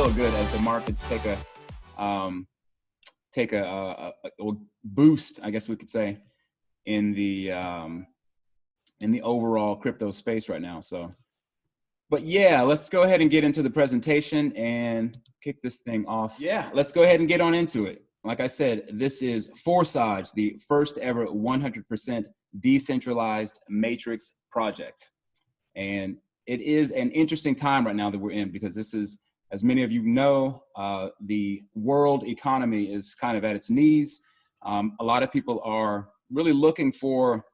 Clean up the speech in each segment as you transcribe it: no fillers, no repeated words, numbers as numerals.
so good as the markets take a boost, I guess we could say, in the overall crypto space right now. So, but yeah, let's go ahead and get into the presentation and kick this thing off. Yeah, let's go ahead and get on into it. Like I said, this is Forsage, the first ever 100% decentralized matrix project. And it is an interesting time right now that we're in, because this is, as many of you know, the world economy is kind of at its knees. A lot of people are really looking for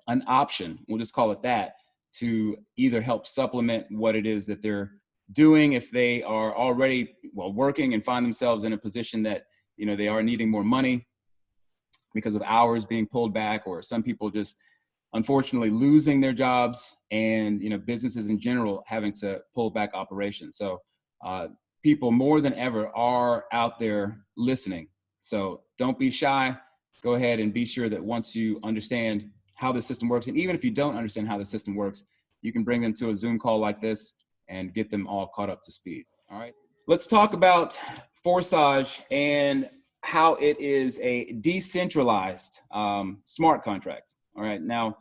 an option, we'll just call it that, to either help supplement what it is that they're doing if they are already working and find themselves in a position that, you know, they are needing more money because of hours being pulled back, or some people just unfortunately losing their jobs, and, you know, businesses in general having to pull back operations. So people more than ever are out there listening. So don't be shy. Go ahead and be sure that once you understand how the system works, and even if you don't understand how the system works, you can bring them to a Zoom call like this and get them all caught up to speed. All right, let's talk about Forsage and how it is a decentralized smart contract. All right, now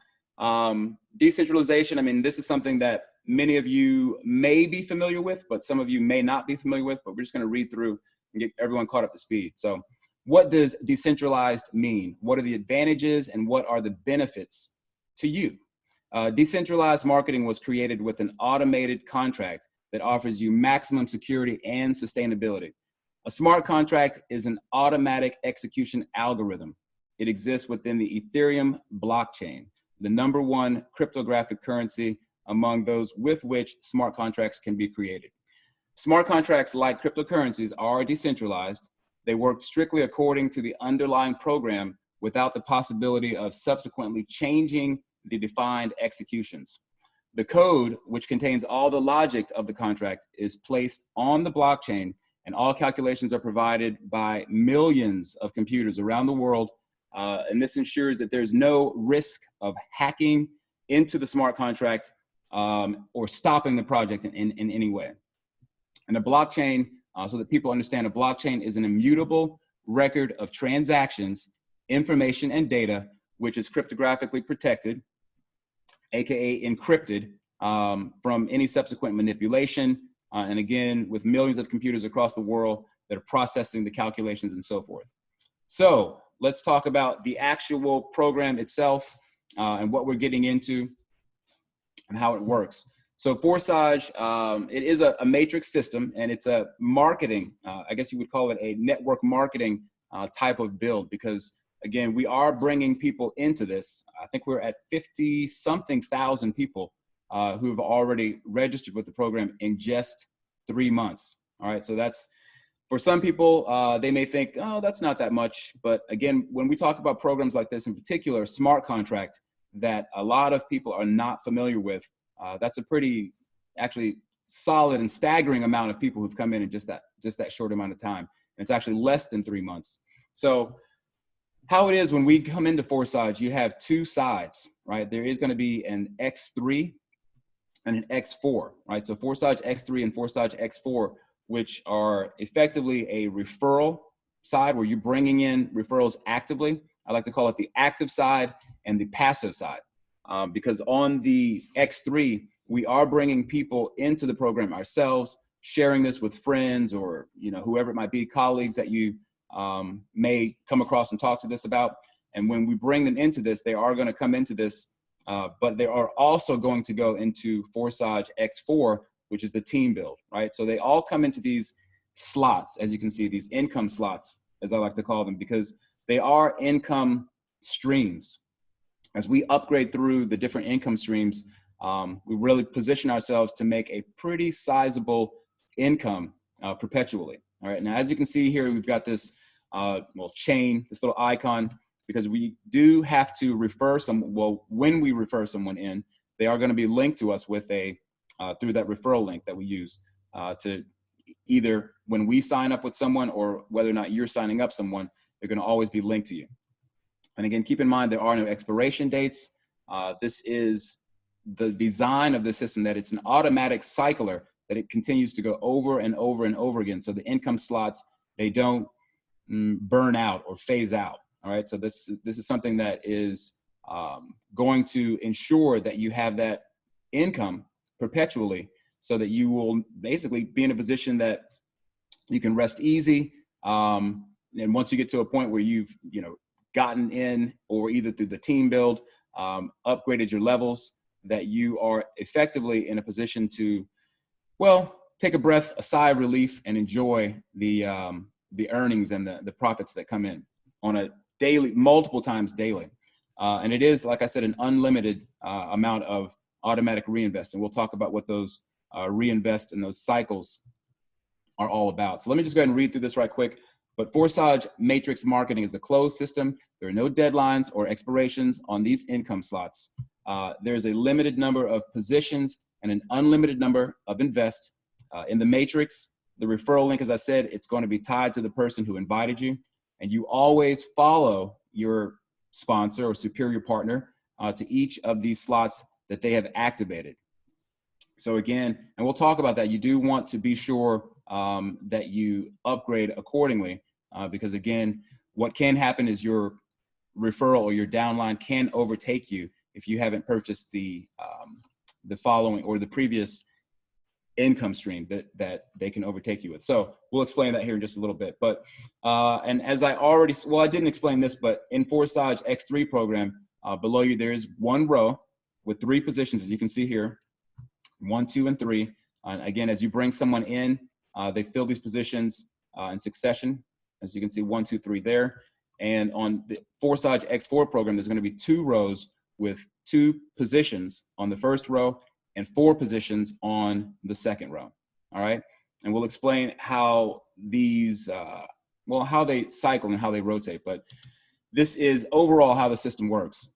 decentralization, I mean, this is something that many of you may be familiar with, but some of you may not be familiar with, but we're just going to read through and get everyone caught up to speed. So what does decentralized mean? What are the advantages and what are the benefits to you? Decentralized marketing was created with an automated contract that offers you maximum security and sustainability. A smart contract is an automatic execution algorithm. It exists within the Etherium blockchain, the #1 cryptographic currency among those with which smart contracts can be created. Smart contracts, like cryptocurrencies, are decentralized. They work strictly according to the underlying program without the possibility of subsequently changing the defined executions. The code, which contains all the logic of the contract, is placed on the blockchain, and all calculations are provided by millions of computers around the world. And this ensures that there's no risk of hacking into the smart contract or stopping the project in any way. And the blockchain, so that people understand, a blockchain is an immutable record of transactions, information, and data, which is cryptographically protected, aka encrypted, from any subsequent manipulation. And again, with millions of computers across the world that are processing the calculations and so forth. So let's talk about the actual program itself and what we're getting into and how it works. So Forsage, it is a matrix system, and it's a marketing, I guess you would call it a network marketing type of build, because again, we are bringing people into this. I think we're at 50-something thousand people who have already registered with the program in just 3 months. All right, so that's, for some people, they may think, oh, that's not that much. But again, when we talk about programs like this, in particular, smart contract, that a lot of people are not familiar with, that's a pretty, actually, solid and staggering amount of people who've come in just that short amount of time. And it's actually less than 3 months. So how it is when we come into Forsage, you have two sides, right? There is going to be an X3 and an X4, right? So Forsage X3 and Forsage X4, which are effectively a referral side where you're bringing in referrals actively. I like to call it the active side and the passive side, because on the X3, we are bringing people into the program ourselves, sharing this with friends or, you know, whoever it might be, colleagues that you may come across and talk to this about. And when we bring them into this, they are going to come into this, but they are also going to go into Forsage X4, which is the team build, right? So they all come into these slots, as you can see, these income slots, as I like to call them, because they are income streams. As we upgrade through the different income streams, we really position ourselves to make a pretty sizable income perpetually. All right, now as you can see here, we've got this chain, this little icon, because we do have to refer when we refer someone in, they are going to be linked to us with a through that referral link that we use to either when we sign up with someone or whether or not you're signing up someone, they're going to always be linked to you. And again, keep in mind, there are no expiration dates. This is the design of the system, that it's an automatic cycler that it continues to go over and over and over again. So the income slots, they don't burn out or phase out. All right. So this is something that is going to ensure that you have that income perpetually, so that you will basically be in a position that you can rest easy. And once you get to a point where you've, gotten in, or either through the team build, upgraded your levels, that you are effectively in a position to, well, take a breath, a sigh of relief, and enjoy the earnings and the profits that come in on a daily, multiple times daily. And it is, like I said, an unlimited amount of automatic reinvest. And we'll talk about what those reinvest and those cycles are all about. So let me just go ahead and read through this right quick. But Forsage Matrix Marketing is a closed system. There are no deadlines or expirations on these income slots. There's a limited number of positions and an unlimited number of invest. In the Matrix, the referral link, as I said, it's going to be tied to the person who invited you. And you always follow your sponsor or superior partner to each of these slots that they have activated. So again, and we'll talk about that, you do want to be sure that you upgrade accordingly, because again, what can happen is your referral or your downline can overtake you if you haven't purchased the following or the previous income stream that they can overtake you with. So we'll explain that here in just a little bit. But and as I already, well, I didn't explain this, but in Forsage X3 program, below you there is one row with 3 positions, as you can see here, 1, 2, and 3. Again, as you bring someone in, they fill these positions in succession. As you can see, 1, 2, 3 there. And on the Forsage X4 program, there's going to be 2 rows with 2 positions on the first row and 4 positions on the second row. All right. And we'll explain how these, how they cycle and how they rotate. But this is overall how the system works.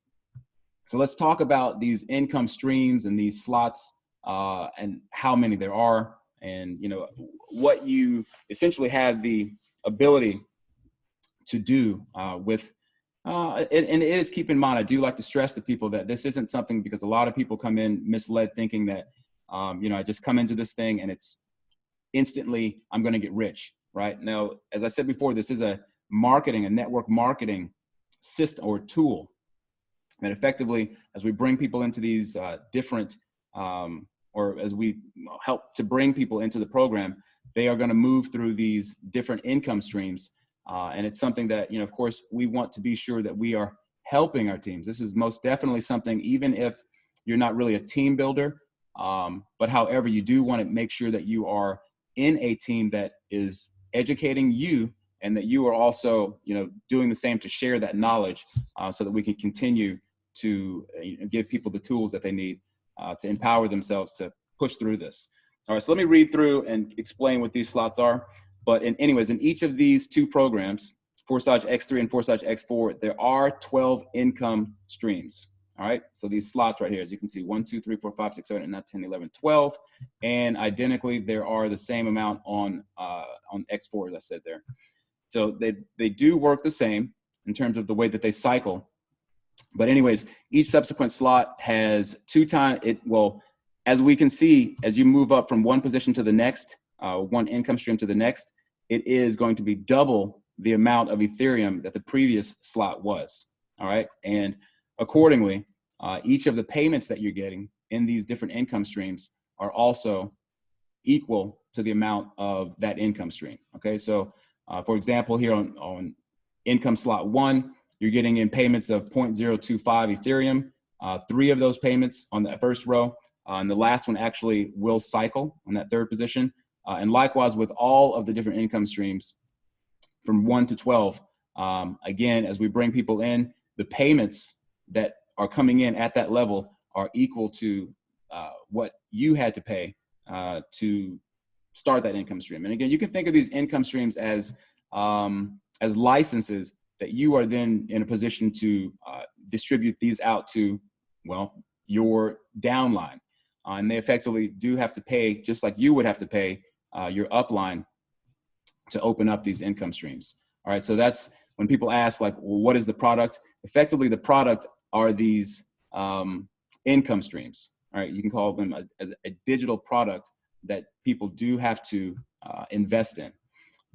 So let's talk about these income streams and these slots and how many there are, and what you essentially have the ability to do with. And it is, keep in mind, I do like to stress to people that this isn't something, because a lot of people come in misled thinking that, I just come into this thing and it's instantly I'm going to get rich, right? Now, as I said before, this is a network marketing system or tool that effectively, as we bring people into these different, or as we help to bring people into the program, they are going to move through these different income streams. And it's something that, of course, we want to be sure that we are helping our teams. This is most definitely something, even if you're not really a team builder, but however, you do want to make sure that you are in a team that is educating you, and that you are also, doing the same to share that knowledge, so that we can continue to give people the tools that they need to empower themselves to push through this. All right, so let me read through and explain what these slots are. But anyways, in each of these 2 programs, Forsage X3 and Forsage X4, there are 12 income streams. All right, so these slots right here, as you can see, 1, 2, 3, 4, 5, 6, 7, 8, 9, 10, 11, 12. And identically, there are the same amount on X4, as I said there. So they do work the same in terms of the way that they cycle. But anyways, each subsequent slot has 2 times it. Well, as we can see, as you move up from one position to the next, one income stream to the next, it is going to be double the amount of Ethereum that the previous slot was. All right. And accordingly, each of the payments that you're getting in these different income streams are also equal to the amount of that income stream. Okay. So for example, here on income slot 1, you're getting in payments of 0.025 Ethereum, 3 of those payments on that first row. And the last one actually will cycle on that third position. And likewise with all of the different income streams from 1 to 12. Again, as we bring people in, the payments that are coming in at that level are equal to what you had to pay to start that income stream. And again, you can think of these income streams as licenses that you are then in a position to distribute these out to, well, your downline. And they effectively do have to pay, just like you would have to pay your upline to open up these income streams. All right, so that's when people ask, like, well, what is the product? Effectively, the product are these income streams. All right, you can call them as a digital product that people do have to invest in.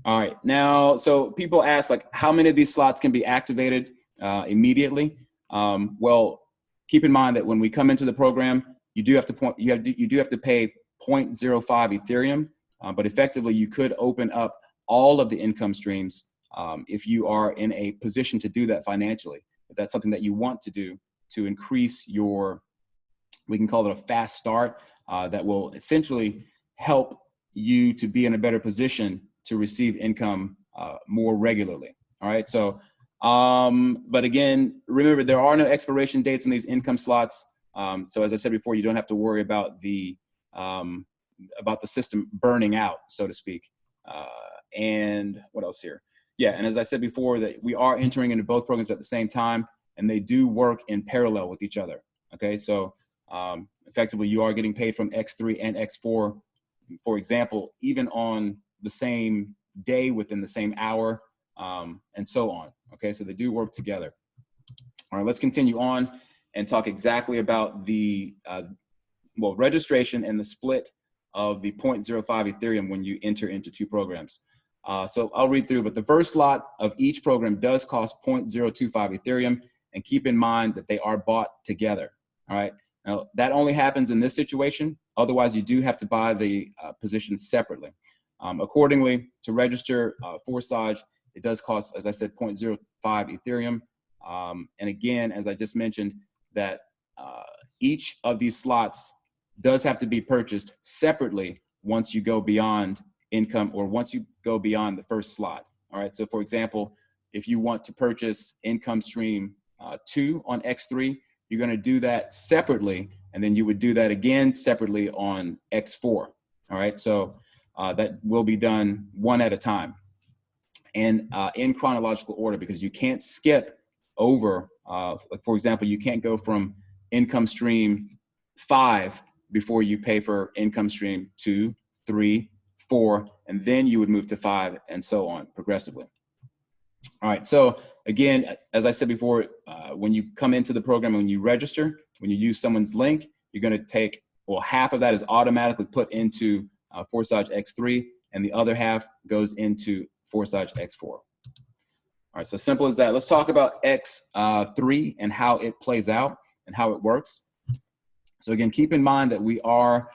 All right, now, so people ask, like, how many of these slots can be activated immediately? Well, keep in mind that when we come into the program, you do have to pay 0.05 Ethereum, but effectively you could open up all of the income streams if you are in a position to do that financially. If that's something that you want to do to increase your, we can call it a fast start, that will essentially help you to be in a better position to receive income more regularly. All right, so, but again, remember, there are no expiration dates on these income slots. So as I said before, you don't have to worry about the system burning out, so to speak. And what else here? Yeah, and as I said before, that we are entering into both programs at the same time, and they do work in parallel with each other. Okay, so effectively, you are getting paid from X3 and X4, for example, even on the same day, within the same hour, and so on. Okay, so they do work together. All right, let's continue on and talk exactly about the registration and the split of the 0.05 Ethereum when you enter into two programs. So I'll read through, but the first lot of each program does cost 0.025 Ethereum, and keep in mind that they are bought together. All right, now that only happens in this situation. Otherwise, you do have to buy the positions separately. Accordingly, to register Forsage, it does cost, as I said, 0.05 Ethereum. And again, as I just mentioned, that each of these slots does have to be purchased separately once you go beyond income, or once you go beyond the first slot. All right, so for example, if you want to purchase income stream 2 on X3, you're going to do that separately, and then you would do that again separately on X4. All right, so that will be done one at a time and in chronological order, because you can't skip over, like for example, you can't go from income stream 5 before you pay for income stream 2, 3, 4, and then you would move to 5, and so on progressively. All right, so again, as I said before, when you come into the program, when you register, when you use someone's link, you're going to take, well, half of that is automatically put into Forsage X3, and the other half goes into Forsage X4. All right, so simple as that. Let's talk about X3 and how it plays out and how it works. So again, keep in mind that we are,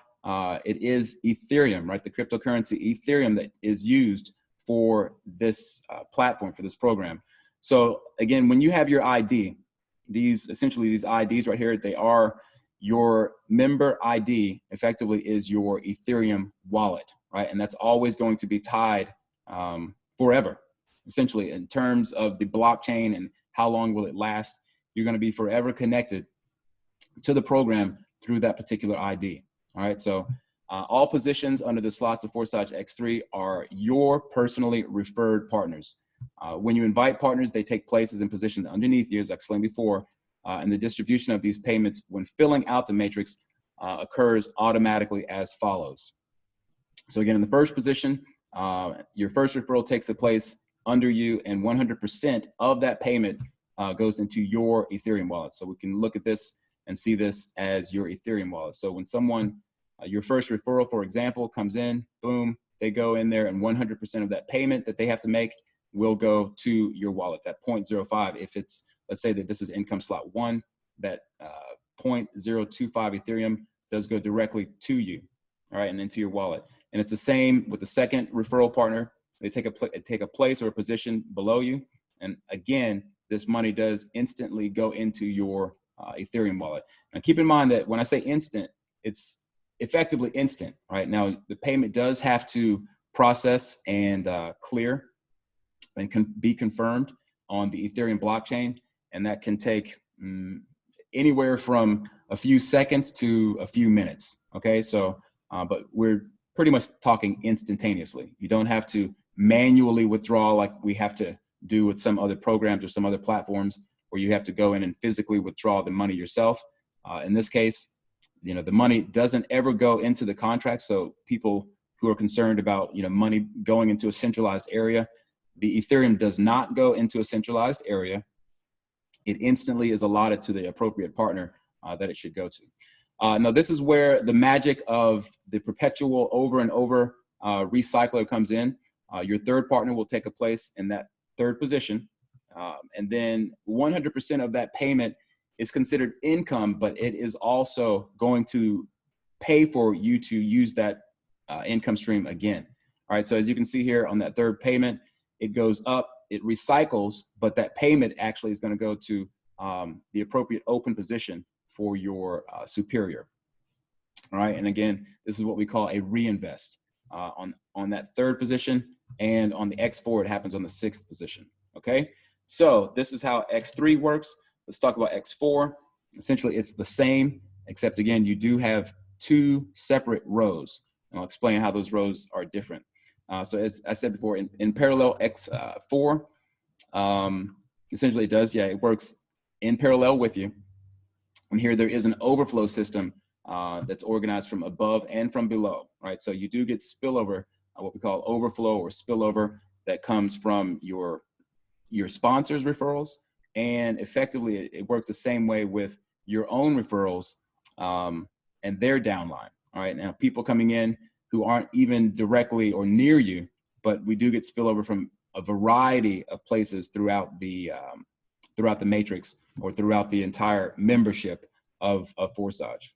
it is Ethereum, right? The cryptocurrency Ethereum that is used for this platform, for this program. So again, when you have your ID, essentially these IDs right here, they are your member ID, effectively is your Ethereum wallet, right? And that's always going to be tied forever, essentially, in terms of the blockchain and how long will it last. You're going to be forever connected to the program through that particular ID. All right, so all positions under the slots of Forsage X3 are your personally referred partners. When you invite partners, they take places and positions underneath you, as I explained before, and the distribution of these payments when filling out the matrix occurs automatically as follows. So again, in the first position, your first referral takes the place under you, and 100% of that payment goes into your Ethereum wallet. So we can look at this and see this as your Ethereum wallet. So when someone, your first referral, for example, comes in, boom, they go in there, and 100% of that payment that they have to make will go to your wallet, that 0.05. If it's, let's say that this is income slot 1, that 0.025 Ethereum does go directly to you, all right, and into your wallet. And it's the same with the second referral partner. They take a place or a position below you, and again, this money does instantly go into your Ethereum wallet. Now, keep in mind that when I say instant, it's effectively instant, right? Now, the payment does have to process and clear and can be confirmed on the Ethereum blockchain, and that can take anywhere from a few seconds to a few minutes, okay? So, but we're pretty much talking instantaneously. You don't have to manually withdraw like we have to do with some other programs or some other platforms where you have to go in and physically withdraw the money yourself. In this case, you know, the money doesn't ever go into the contract. So people who are concerned about, you know, money going into a centralized area, the Ethereum does not go into a centralized area. It instantly is allotted to the appropriate partner that it should go to. Now, this is where the magic of the perpetual over and over recycler comes in. Your third partner will take a place in that third position. And then 100% of that payment is considered income, but it is also going to pay for you to use that income stream again. All right, so as you can see here on that third payment, it goes up, it recycles, but that payment actually is going to go to the appropriate open position for your superior. All right, and again, this is what we call a reinvest on that third position, and on the X4, it happens on the sixth position. Okay, so this is how X3 works. Let's talk about X4. Essentially, it's the same, except again, you do have two separate rows. And I'll explain how those rows are different. So as I said before, in parallel X4, essentially it does, it works in parallel with you. And here there is an overflow system that's organized from above and from below, right? So you do get spillover, what we call overflow or spillover, that comes from your sponsors' referrals, and effectively it works the same way with your own referrals and their downline. All right, now people coming in who aren't even directly or near you, but we do get spillover from a variety of places throughout the matrix or throughout the entire membership of Forsage.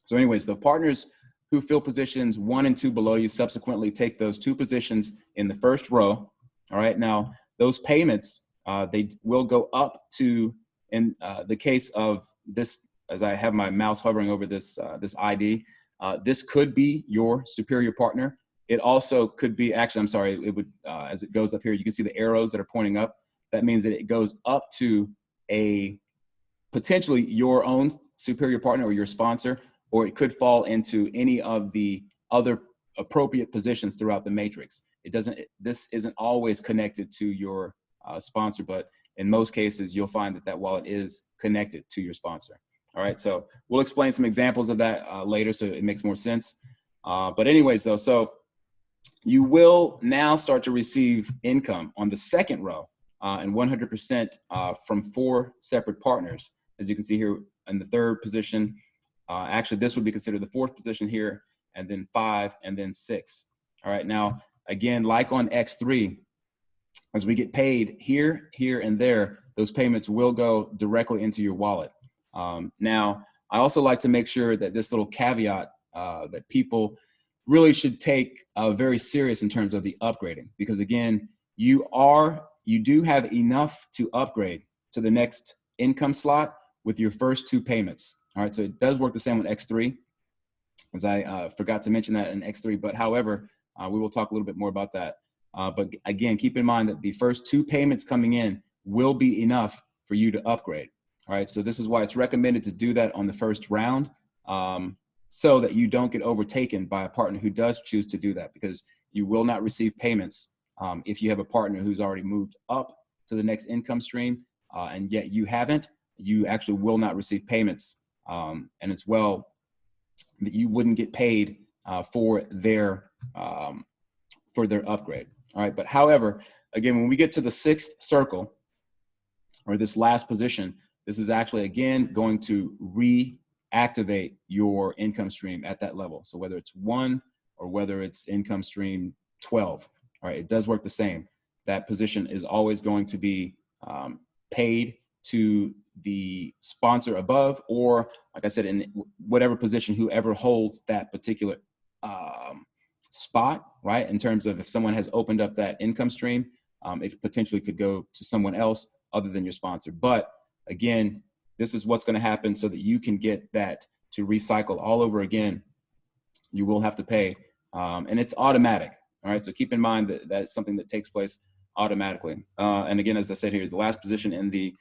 So anyways, the partners who fill positions 1 and 2 below you subsequently take those 2 positions in the first row. All right, now those payments, they will go up to, in the case of this, as I have my mouse hovering over this, this ID, this could be your superior partner. It also could be, actually, I'm sorry, it would, as it goes up here, you can see the arrows that are pointing up. That means that it goes up to a potentially your own superior partner or your sponsor, or it could fall into any of the other appropriate positions throughout the matrix. It doesn't, this isn't always connected to your sponsor, but in most cases, you'll find that that wallet is connected to your sponsor. All right, so we'll explain some examples of that later so it makes more sense. But anyways, though, so you will now start to receive income on the second row and 100% from 4 separate partners. As you can see here in the third position, actually this would be considered the 4th position here, and then 5, and then 6. All right, now, again, like on X3, as we get paid here, here, and there, those payments will go directly into your wallet. Now, I also like to make sure that this little caveat that people really should take very serious in terms of the upgrading, because again, you do have enough to upgrade to the next income slot with your first 2 payments. All right, so it does work the same with X3, as I forgot to mention that in X3, but however, we will talk a little bit more about that. But again, keep in mind that the first 2 payments coming in will be enough for you to upgrade. All right, so this is why it's recommended to do that on the first round, so that you don't get overtaken by a partner who does choose to do that, because you will not receive payments if you have a partner who's already moved up to the next income stream, and yet you haven't. You actually will not receive payments, and as well that you wouldn't get paid for their upgrade. All right, but however, again, when we get to the 6th circle, or this last position, this is actually, again, going to reactivate your income stream at that level. So whether it's 1 or whether it's income stream 12, all right, it does work the same. That position is always going to be paid to the sponsor above, or like I said, in whatever position, whoever holds that particular spot, right? In terms of if someone has opened up that income stream, it potentially could go to someone else other than your sponsor. But again, this is what's going to happen so that you can get that to recycle all over again. You will have to pay, and it's automatic. All right, so keep in mind that that's something that takes place automatically. And again, as I said here, the last position in the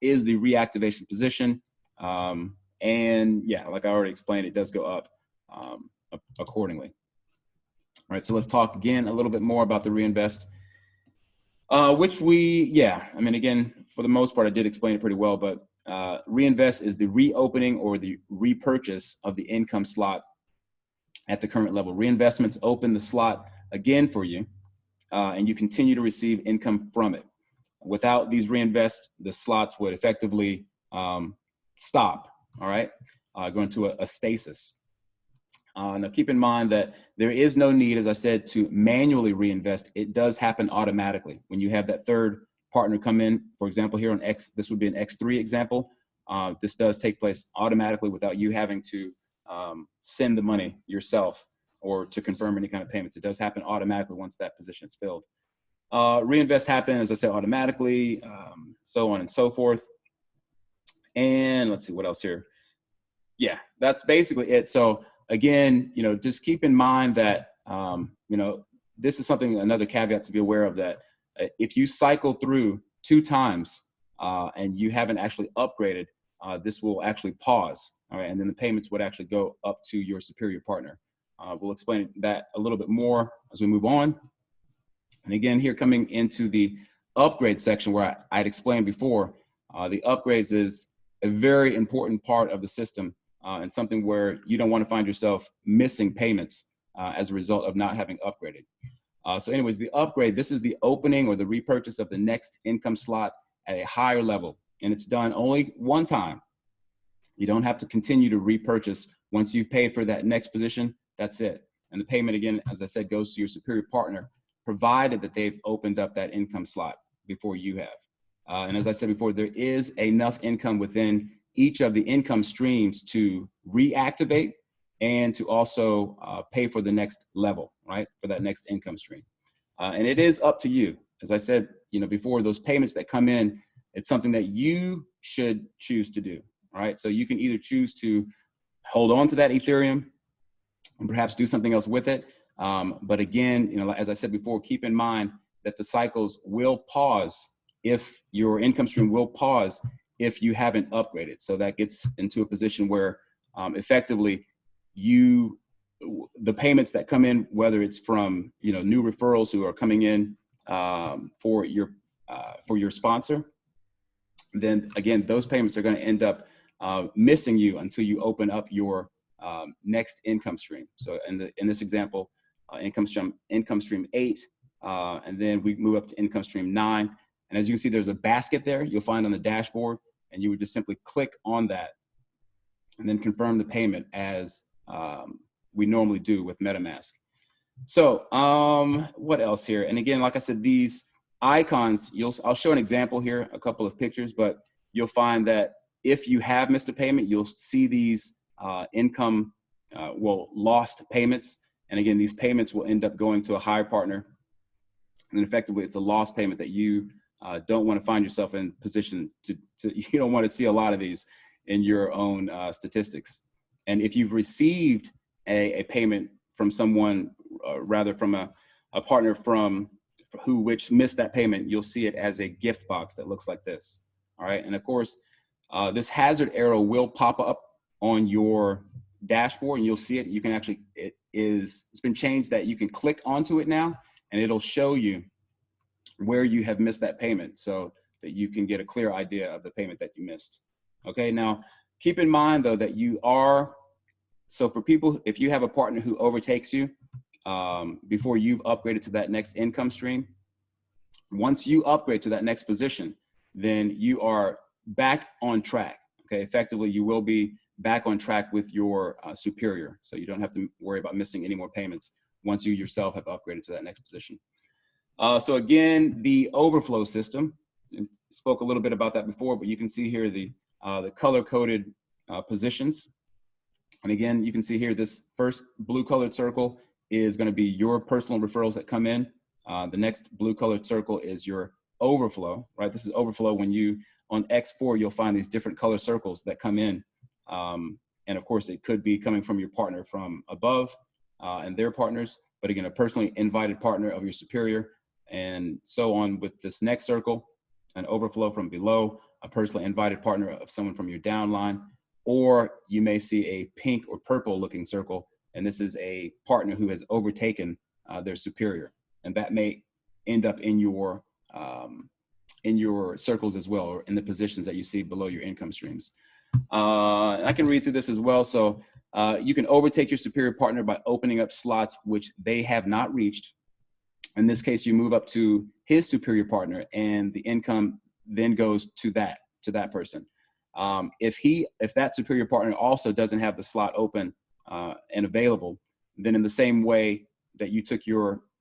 is the reactivation position. And yeah, like I already explained, it does go up accordingly. All right, so let's talk again a little bit more about the reinvest, which I mean, again, for the most part, I did explain it pretty well, but reinvest is the reopening or the repurchase of the income slot at the current level. Reinvestments open the slot again for you, and you continue to receive income from it. Without these reinvests, the slots would effectively stop, all right? go into a stasis. Now keep in mind that there is no need, as I said, to manually reinvest. It does happen automatically. When you have that third partner come in, for example, here on X, this would be an X3 example. This does take place automatically without you having to send the money yourself or to confirm any kind of payments. It does happen automatically once that position is filled. Reinvest happen, as I said, automatically, so on and so forth. And let's see what else here. Yeah, that's basically it. So again, just keep in mind that, this is another caveat to be aware of, that if you cycle through 2 times and you haven't actually upgraded, this will actually pause. All right. And then the payments would actually go up to your superior partner. We'll explain that a little bit more as we move on. And again, here coming into the upgrade section where I'd explained before, the upgrades is a very important part of the system. And something where you don't want to find yourself missing payments as a result of not having upgraded. So anyways, the upgrade, this is the opening or the repurchase of the next income slot at a higher level. And it's done only one time. You don't have to continue to repurchase. Once you've paid for that next position, that's it. And the payment, again, as I said, goes to your superior partner, provided that they've opened up that income slot before you have. And as I said before, there is enough income within each of the income streams to reactivate and to also pay for the next level, right? For that next income stream. And it is up to you. As I said, before, those payments that come in, it's something that you should choose to do, all right? So you can either choose to hold on to that Ethereum and perhaps do something else with it. But again, as I said before, keep in mind that the cycles will pause if your income stream will pause if you haven't upgraded. So that gets into a position where effectively the payments that come in, whether it's from new referrals who are coming in for your sponsor, then again, those payments are going to end up missing you until you open up your next income stream. So in this example, income stream 8, and then we move up to income stream 9. And as you can see, there's a basket there you'll find on the dashboard, and you would just simply click on that and then confirm the payment as we normally do with MetaMask. So what else here? And again, like I said, these icons, I'll show an example here, a couple of pictures, but you'll find that if you have missed a payment, you'll see these lost payments. And again, these payments will end up going to a higher partner. And then effectively, it's a lost payment that you don't want to find yourself in position to you don't want to see a lot of these in your own statistics. And if you've received a payment from someone, rather from a partner which missed that payment, you'll see it as a gift box that looks like this. All right. And of course, this hazard arrow will pop up on your dashboard and you'll see it. You can actually, it's been changed that you can click onto it now and it'll show you where you have missed that payment so that you can get a clear idea of the payment that you missed. Okay, now keep in mind though that so for people, if you have a partner who overtakes you before you've upgraded to that next income stream, once you upgrade to that next position, then you are back on track. Okay, effectively you will be back on track with your superior. So you don't have to worry about missing any more payments once you yourself have upgraded to that next position. So again, the overflow system, spoke a little bit about that before, but you can see here the color-coded positions. And again, you can see here this first blue colored circle is going to be your personal referrals that come in. The next blue colored circle is your overflow, right? This is overflow. When on X4, you'll find these different color circles that come in. And of course, it could be coming from your partner from above and their partners, but again, a personally invited partner of your superior, and so on with this next circle, an overflow from below, a personally invited partner of someone from your downline, or you may see a pink or purple looking circle, and this is a partner who has overtaken their superior, and that may end up in your circles as well, or in the positions that you see below your income streams. I can read through this as well. So you can overtake your superior partner by opening up slots which they have not reached. In this case, you move up to his superior partner, and the income then goes to that person. If that superior partner also doesn't have the slot open and available, then in the same way that you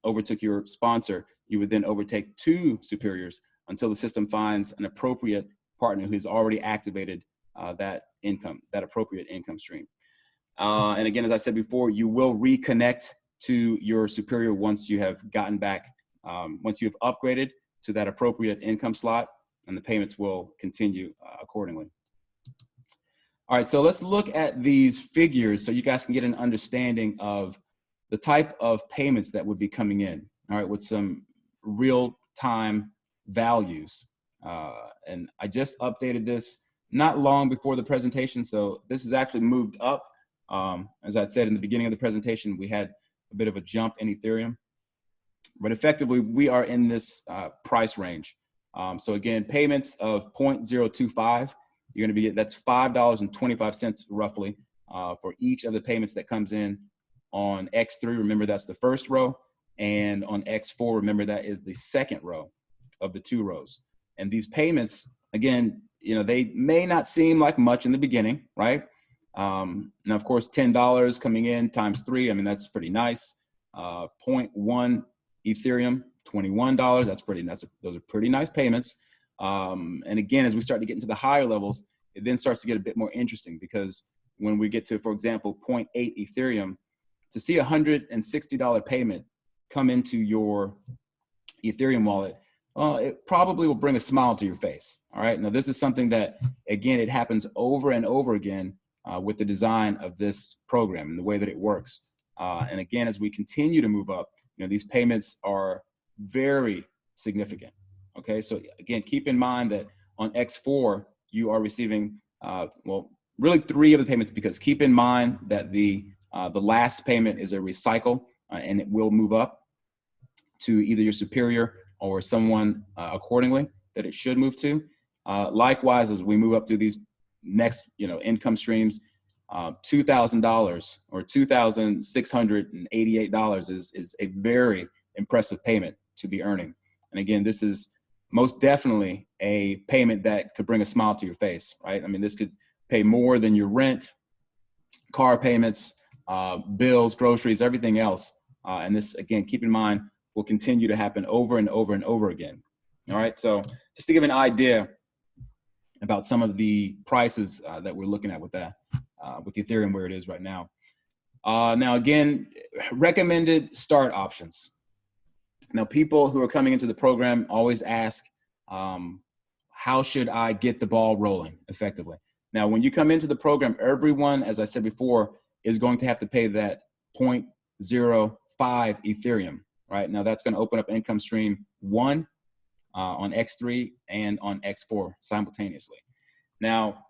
overtook your sponsor, you would then overtake 2 superiors until the system finds an appropriate partner who's already activated that appropriate income stream. And again, as I said before, you will reconnect to your superior once you have gotten back, once you have upgraded to that appropriate income slot, and the payments will continue accordingly. All right, so let's look at these figures so you guys can get an understanding of the type of payments that would be coming in, all right, with some real-time values. And I just updated this not long before the presentation, so this is actually moved up. As I said in the beginning of the presentation, we had a bit of a jump in Ethereum, but effectively we are in this price range. So again, payments of 0.025, you're going to be, that's $5.25 roughly for each of the payments that comes in on X3. Remember, that's the first row. And on X4, remember, that is the second row of the 2 rows. And these payments, again, they may not seem like much in the beginning, right? Now, of course, $10 coming in times 3, I mean, that's pretty nice. 0.1 Ethereum, $21. Those are pretty nice payments. And again, as we start to get into the higher levels, it then starts to get a bit more interesting, because when we get to, for example, 0.8 Ethereum, to see a $160 payment come into your Ethereum wallet, it probably will bring a smile to your face. All right. Now, this is something that, again, it happens over and over again with the design of this program and the way that it works. And again, as we continue to move up, these payments are very significant. Okay, so again, keep in mind that on X4, you are receiving, well, really 3 of the payments, because keep in mind that the last payment is a recycle, and it will move up to either your superior or someone accordingly that it should move to. Likewise, as we move up through these next, income streams, $2,000 or $2,688 is a very impressive payment to be earning. And again, this is most definitely a payment that could bring a smile to your face, right? I mean, this could pay more than your rent, car payments, bills, groceries, everything else. And this, again, keep in mind, will continue to happen over and over and over again. All right, so just to give an idea about some of the prices that we're looking at with that, with Ethereum where it is right now. Now, again, recommended start options. Now, people who are coming into the program always ask, how should I get the ball rolling effectively? Now, when you come into the program, everyone, as I said before, is going to have to pay that 0.05 Ethereum, right? Now, that's going to open up income stream 1 on X3 and on X4 simultaneously. Now,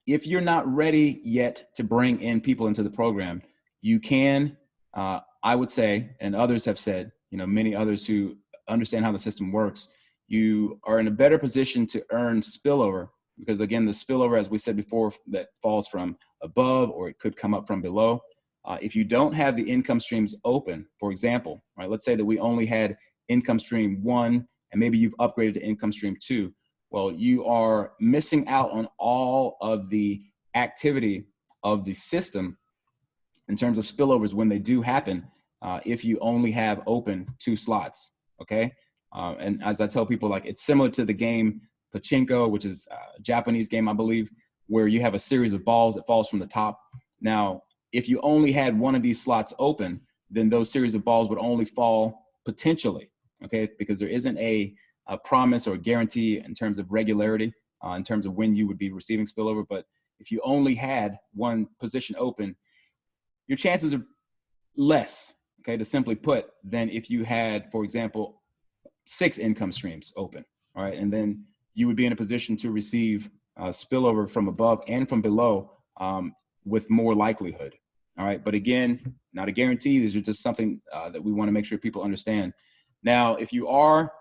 if you're not ready yet to bring in people into the program, you can, I would say, and others have said, many others who understand how the system works, you are in a better position to earn spillover, because again, the spillover, as we said before, that falls from above, or it could come up from below. If you don't have the income streams open, for example, right, let's say that we only had income stream 1 and maybe you've upgraded to income stream 2. Well, you are missing out on all of the activity of the system in terms of spillovers when they do happen, if you only have open 2 slots, okay? And as I tell people, like, it's similar to the game Pachinko, which is a Japanese game, I believe, where you have a series of balls that falls from the top. Now, if you only had one of these slots open, then those series of balls would only fall potentially, okay? Because there isn't a promise or guarantee in terms of regularity, in terms of when you would be receiving spillover. But if you only had one position open, your chances are less, okay, to simply put, than if you had, for example, 6 income streams open, all right? And then you would be in a position to receive spillover from above and from below with more likelihood, all right? But again, not a guarantee. These are just something that we want to make sure people understand. Now, if you are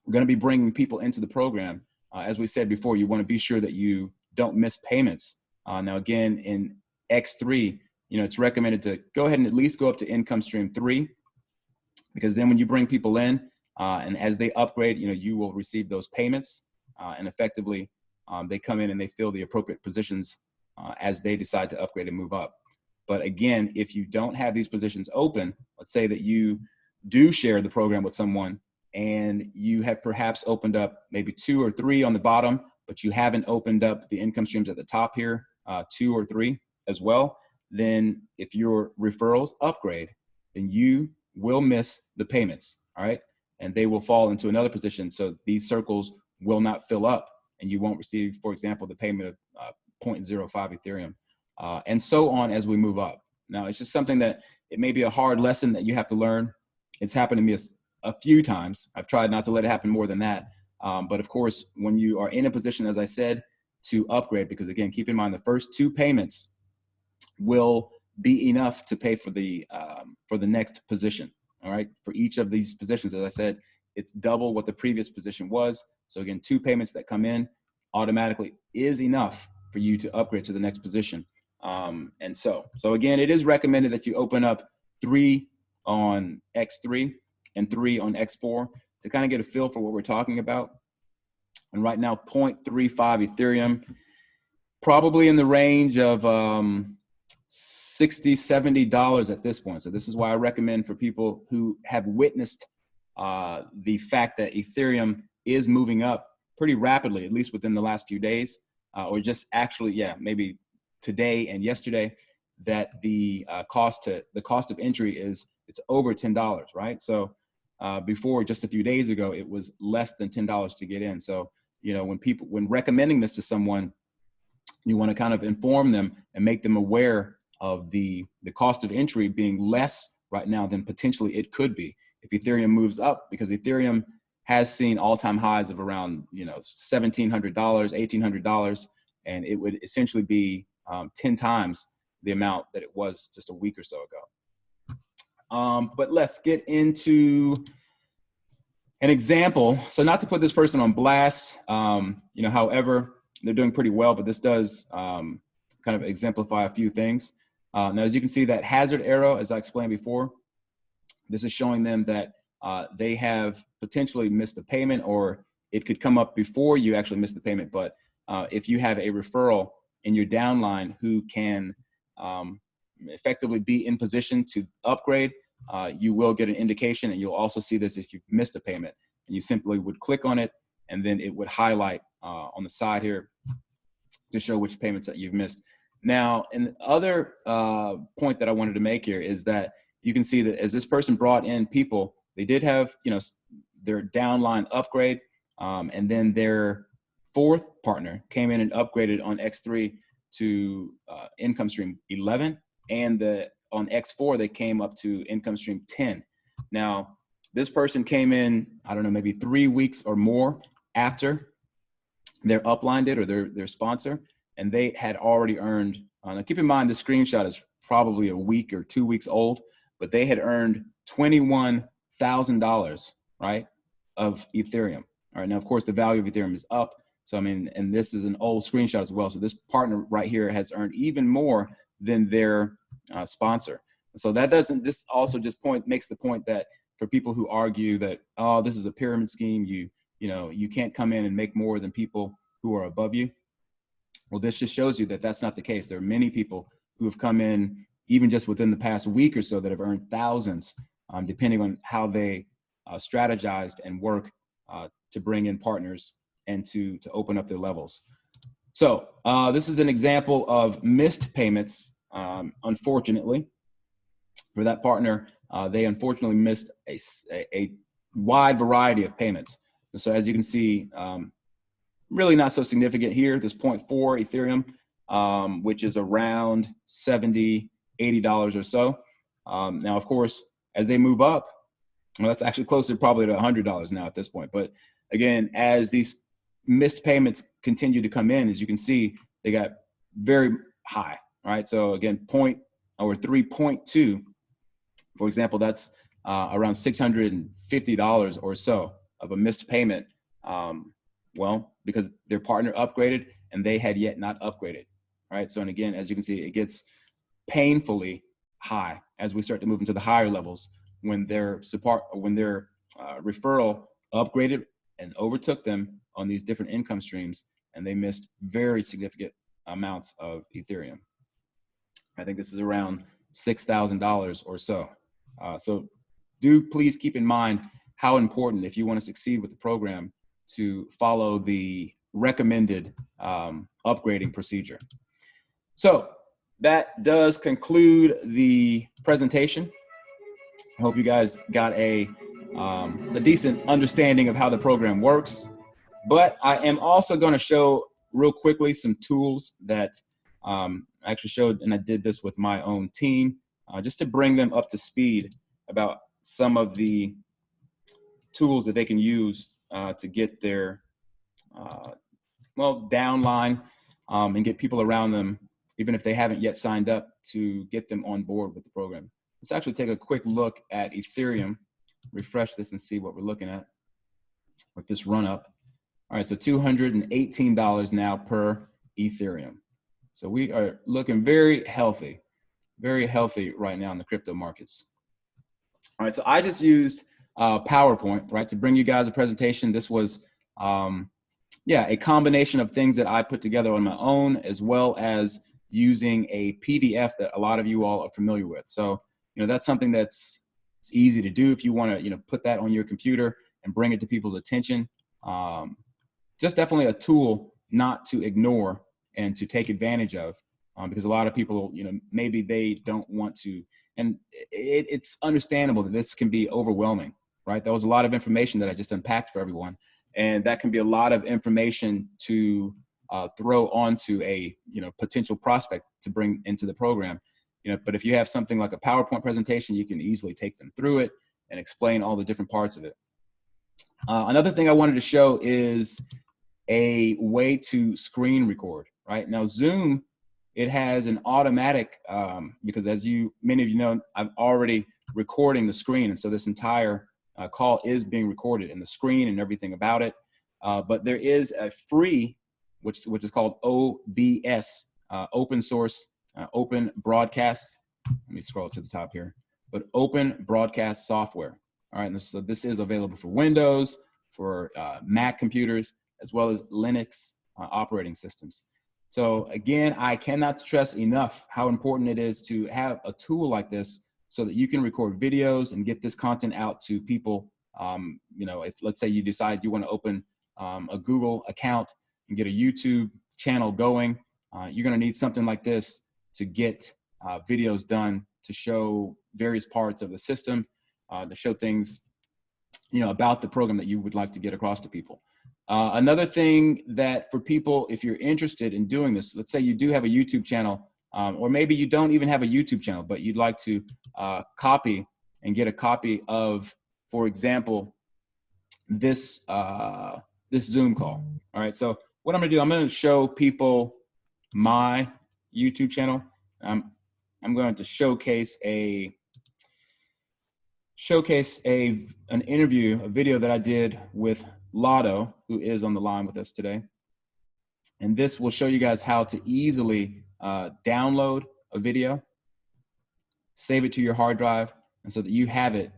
going to be bringing people into the program, as we said before, you want to be sure that you don't miss payments. Now, again, in X3, it's recommended to go ahead and at least go up to income stream 3, because then when you bring people in and as they upgrade, you will receive those payments and effectively they come in and they fill the appropriate positions as they decide to upgrade and move up. But again, if you don't have these positions open, let's say that you do share the program with someone and you have perhaps opened up maybe 2 or 3 on the bottom, but you haven't opened up the income streams at the top here, 2 or 3 as well, then if your referrals upgrade, then you will miss the payments, all right? And they will fall into another position. So these circles will not fill up and you won't receive, for example, the payment of 0.05 Ethereum, and so on as we move up. Now, it's just something that it may be a hard lesson that you have to learn. It's happened to me a few times. I've tried not to let it happen more than that. But of course, when you are in a position, as I said, to upgrade, because again, keep in mind the first 2 payments will be enough to pay for the next position. All right, for each of these positions, as I said, it's double what the previous position was. So again, 2 payments that come in automatically is enough for you to upgrade to the next position. And so again, it is recommended that you open up 3 on X3 and 3 on X4 to kind of get a feel for what we're talking about. And right now, 0.35 Ethereum, probably in the range of $60, $70 at this point. So this is why I recommend for people who have witnessed the fact that Ethereum is moving up pretty rapidly, at least within the last few days, or just actually, yeah, maybe today and yesterday, that the cost of entry it's over $10, right? So before, just a few days ago, it was less than $10 to get in. So, you know, when recommending this to someone, you want to kind of inform them and make them aware of the cost of entry being less right now than potentially it could be if Ethereum moves up, because Ethereum has seen all-time highs of around, you know, $1,700, $1,800, and it would essentially be 10 times the amount that it was just a week or so ago. But let's get into an example. So not to put this person on blast, you know, however, they're doing pretty well, but this does kind of exemplify a few things. Now, as you can see, that hazard arrow, as I explained before, this is showing them that they have potentially missed a payment, or it could come up before you actually miss the payment. But if you have a referral in your downline who can effectively be in position to upgrade, you will get an indication, and you'll also see this if you've missed a payment. And you simply would click on it, and then it would highlight on the side here to show which payments that you've missed. Now, and the other point that I wanted to make here is that you can see that as this person brought in people, they did have, you know, their downline upgrade, and then their 4th partner came in and upgraded on X3 to income stream 11, and on X4 they came up to income stream 10. Now, this person came in, I don't know, maybe 3 weeks or more after their upline did, or their sponsor, and they had already earned, now keep in mind the screenshot is probably a week or 2 weeks old, but they had earned $21,000, right, of Ethereum. All right, now of course the value of Ethereum is up. So I mean, and this is an old screenshot as well. So this partner right here has earned even more than their sponsor. So that doesn't, this also just makes the point that for people who argue that, oh, this is a pyramid scheme, you know, you can't come in and make more than people who are above you. Well, this just shows you that that's not the case. There are many people who have come in even just within the past week or so that have earned thousands, depending on how they strategized and work to bring in partners and to open up their levels. So this is an example of missed payments. Unfortunately, for that partner, they unfortunately missed a wide variety of payments. So as you can see, really not so significant here, this 0.4 Ethereum, which is around $70, $80 or so. Now, of course, as they move up, well, that's actually closer probably to $100 now at this point. But again, as these missed payments continue to come in, as you can see, they got very high, right? So again, 3.2, for example, that's around $650 or so of a missed payment. Well, because their partner upgraded and they had yet not upgraded, right? So, and again, as you can see, it gets painfully high as we start to move into the higher levels when their referral upgraded and overtook them on these different income streams. and they missed very significant amounts of Ethereum. I think this is around $6,000 or so. So do please keep in mind how important, if you want to succeed with the program, to follow the recommended upgrading procedure. So that does conclude the presentation. I hope you guys got a decent understanding of how the program works. But I am also going to show real quickly some tools that I actually showed, and I did this with my own team, just to bring them up to speed about some of the tools that they can use to get their downline and get people around them, even if they haven't yet signed up, to get them on board with the program. Let's actually take a quick look at Ethereum, refresh this and see what we're looking at with this run up. All right, so $218 now per Ethereum. So we are looking very healthy right now in the crypto markets. All right, so I just used PowerPoint, right, to bring you guys a presentation. This was, a combination of things that I put together on my own, as well as using a PDF that a lot of you all are familiar with. So, that's something it's easy to do if you want to, put that on your computer and bring it to people's attention. Just definitely a tool not to ignore and to take advantage of, because a lot of people, maybe they don't want to, and it's understandable that this can be overwhelming, right? That was a lot of information that I just unpacked for everyone, and that can be a lot of information to throw onto a potential prospect to bring into the program. But if you have something like a PowerPoint presentation, you can easily take them through it and explain all the different parts of it. Another thing I wanted to show is a way to screen record, right? Now, Zoom, it has an automatic, because as many of you know, I'm already recording the screen. And so this entire call is being recorded, and the screen and everything about it. But there is a free, which is called OBS, open source, open broadcast. Let me scroll to the top here, but open broadcast software. All right, and so this is available for Windows, for Mac computers, as well as Linux operating systems. So again, I cannot stress enough how important it is to have a tool like this so that you can record videos and get this content out to people. If let's say you decide you want to open a Google account and get a YouTube channel going, you're going to need something like this to get videos done, to show various parts of the system, to show things, about the program that you would like to get across to people. Another thing that for people, if you're interested in doing this, let's say you do have a YouTube channel, or maybe you don't even have a YouTube channel, but you'd like to copy and get a copy of, for example, this Zoom call. All right, so what I'm gonna do, I'm gonna show people my YouTube channel. I'm going to showcase an interview, a video that I did with Lotto, who is on the line with us today. And this will show you guys how to easily download a video, save it to your hard drive, and so that you have it,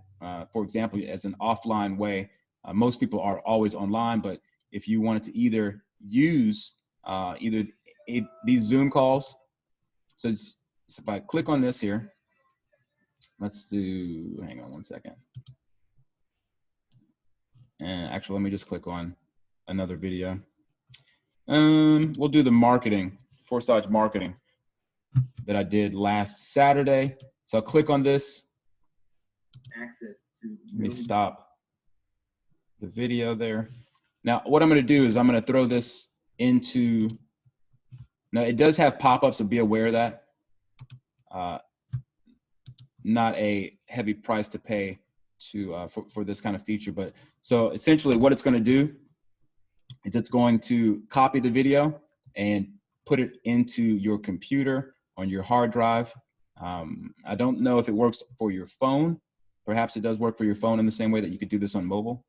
for example, as an offline way. Most people are always online, but if you wanted to either use these Zoom calls, so if I click on this here, hang on one second. And actually, let me just click on another video. We'll do the marketing, Forsage marketing that I did last Saturday. So I'll click on this. Let me stop the video there. Now, what I'm going to do is I'm going to throw this into, now it does have pop-ups, so be aware of that. Not a heavy price to pay for this kind of feature, but so essentially what it's going to do is it's going to copy the video and put it into your computer on your hard drive. I don't know if it works for your phone. Perhaps it does work for your phone in the same way that you could do this on mobile.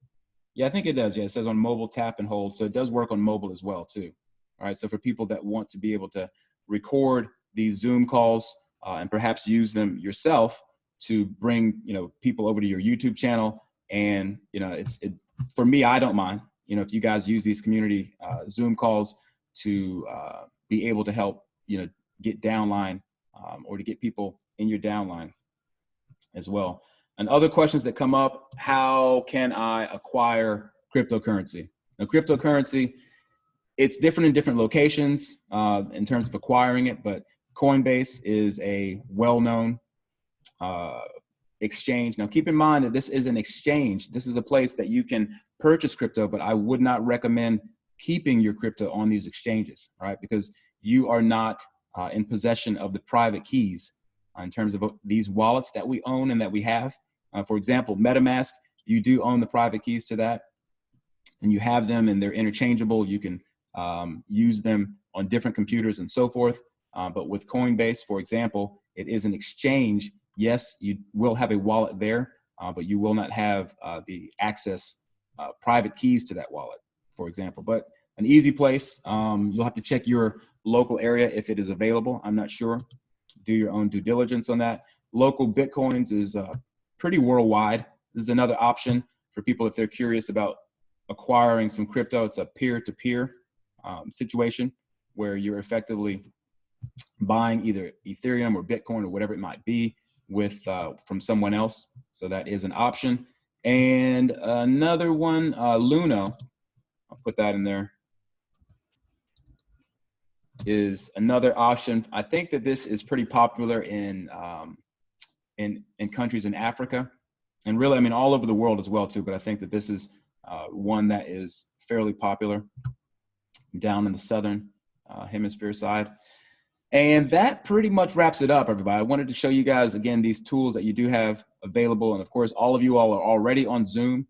Yeah, I think it does. Yeah, it says on mobile, tap and hold. So it does work on mobile as well too. All right, so for people that want to be able to record these Zoom calls and perhaps use them yourself to bring people over to your YouTube channel, and for me, I don't mind if you guys use these community Zoom calls to be able to help, get downline or to get people in your downline as well. And other questions that come up, how can I acquire cryptocurrency? Now, cryptocurrency, it's different in different locations in terms of acquiring it, but Coinbase is a well-known exchange. Now, keep in mind that this is an exchange. This is a place that you can purchase crypto, but I would not recommend keeping your crypto on these exchanges, right? Because you are not in possession of the private keys in terms of these wallets that we own and that we have. For example, MetaMask, you do own the private keys to that, and you have them and they're interchangeable. You can use them on different computers and so forth. But with Coinbase, for example, it is an exchange. Yes, you will have a wallet there, but you will not have the access private keys to that wallet, for example. But an easy place, you'll have to check your local area if it is available. I'm not sure. Do your own due diligence on that. Local Bitcoins is pretty worldwide. This is another option for people if they're curious about acquiring some crypto. It's a peer-to-peer situation where you're effectively buying either Ethereum or Bitcoin or whatever it might be with from someone else. So that is an option. And another one, Luno, I'll put that in there, is another option. I think that this is pretty popular in countries in Africa, and really, I mean, all over the world as well too. But I think that this is one that is fairly popular down in the southern hemisphere side. And that pretty much wraps it up, everybody. I wanted to show you guys again these tools that you do have available, and of course, all of you all are already on Zoom.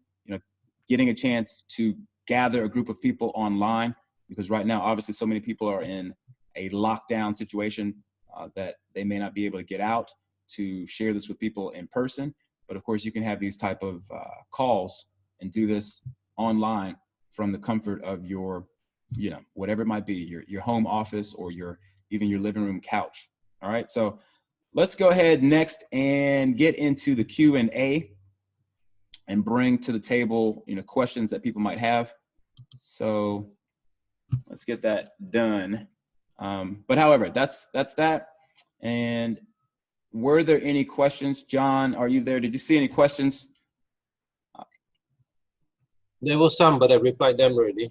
Getting a chance to gather a group of people online, because right now, obviously, so many people are in a lockdown situation that they may not be able to get out to share this with people in person. But of course, you can have these type of calls and do this online from the comfort of your, whatever it might be, your home office or even your living room couch. All right, so let's go ahead next and get into the Q&A and bring to the table, questions that people might have. So let's get that done. But however, that's that. And were there any questions? John, are you there? Did you see any questions? There were some, but I replied them already.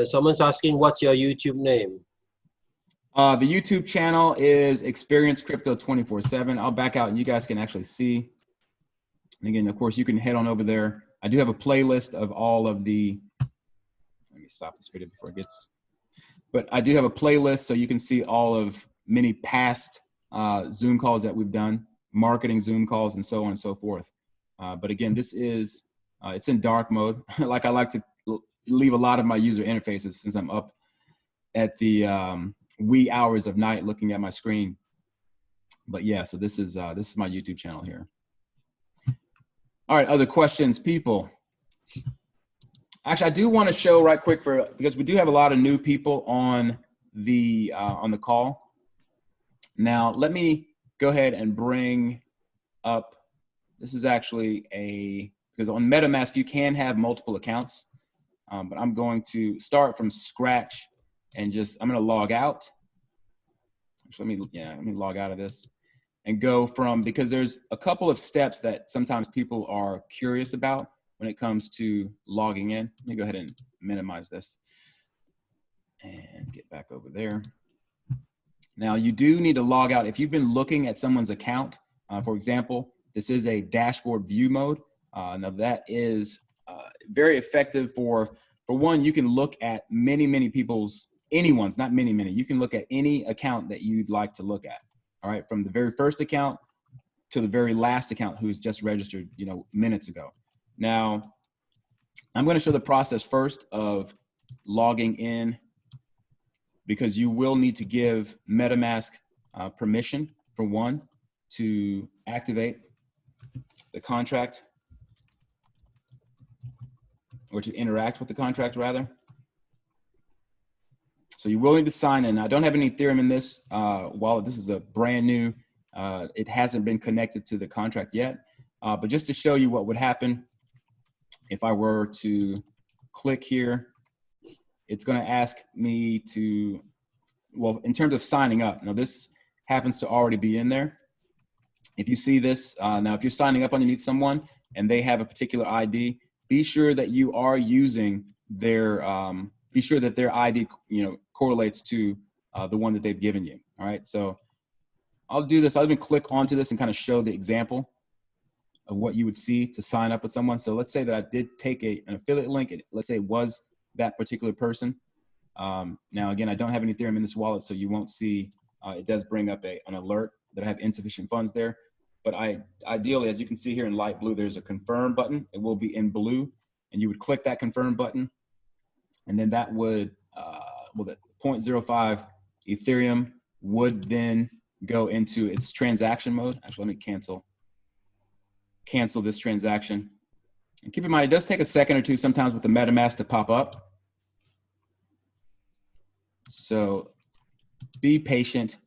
Someone's asking, what's your YouTube name? The YouTube channel is Experience Crypto 24/7. I'll back out and you guys can actually see. And again, of course, you can head on over there. I do have a playlist of all of the, let me stop this video before it gets, but I do have a playlist so you can see all of many past Zoom calls that we've done, marketing Zoom calls and so on and so forth. But again, this is, it's in dark mode. Like I like to leave a lot of my user interfaces since I'm up at the wee hours of night looking at my screen. But yeah, so this is my YouTube channel here. All right, other questions, people? Actually, I do want to show right quick because we do have a lot of new people on the call. Now, let me go ahead and bring up, this is actually because on MetaMask, you can have multiple accounts, but I'm going to start from scratch and I'm going to log out. Actually, let me log out of this and go from, because there's a couple of steps that sometimes people are curious about when it comes to logging in. Let me go ahead and minimize this and get back over there. Now, you do need to log out. If you've been looking at someone's account, for example, this is a dashboard view mode. Now, that is very effective for one, you can look at many people's, anyone's, not many. You can look at any account that you'd like to look at. All right, from the very first account to the very last account who's just registered, minutes ago. Now, I'm going to show the process first of logging in, because you will need to give MetaMask permission, for one, to activate the contract, or to interact with the contract, rather. So you will need to sign in. I don't have any Ethereum in this wallet. This is a brand new, it hasn't been connected to the contract yet. But just to show you what would happen if I were to click here, it's going to ask me to, well, in terms of signing up. Now this happens to already be in there. If you see this, now if you're signing up underneath someone and they have a particular ID, be sure that you are using their, be sure that their ID, correlates to the one that they've given you. All right, so I'll do this. I'll even click onto this and kind of show the example of what you would see to sign up with someone. So let's say that I did take an affiliate link. Let's say it was that particular person. Now, again, I don't have any Ethereum in this wallet, so you won't see, it does bring up an alert that I have insufficient funds there. But ideally, as you can see here in light blue, there's a confirm button. It will be in blue, and you would click that confirm button, and then that would, the 0.05 Ethereum would then go into its transaction mode. Actually, let me cancel this transaction. And keep in mind, it does take a second or two sometimes with the MetaMask to pop up. So be patient,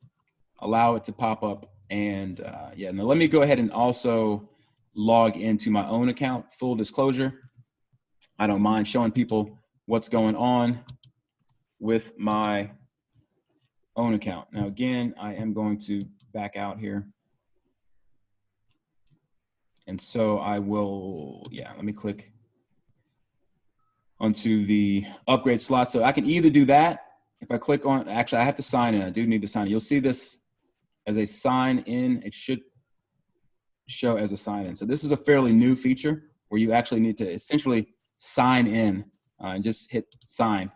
allow it to pop up. And yeah, now let me go ahead and also log into my own account. Full disclosure, I don't mind showing people what's going on with my own account. Now, again, I am going to back out here. And so I will, yeah, let me click onto the upgrade slot. So I can either do that. If I click on, actually, I have to sign in. I do need to sign in. You'll see this as a sign in. It should show as a sign in. So this is a fairly new feature where you actually need to essentially sign in and just hit sign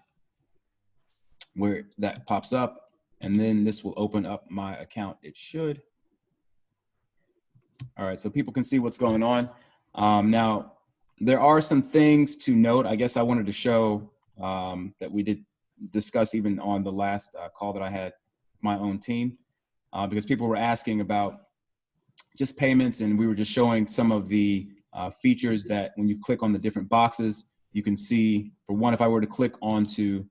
where that pops up. And then this will open up my account. It should. All right, so people can see what's going on. Now, there are some things to note. I guess I wanted to show that we did discuss even on the last call that I had my own team, because people were asking about just payments, and we were just showing some of the features that when you click on the different boxes, you can see, for one, if I were to click onto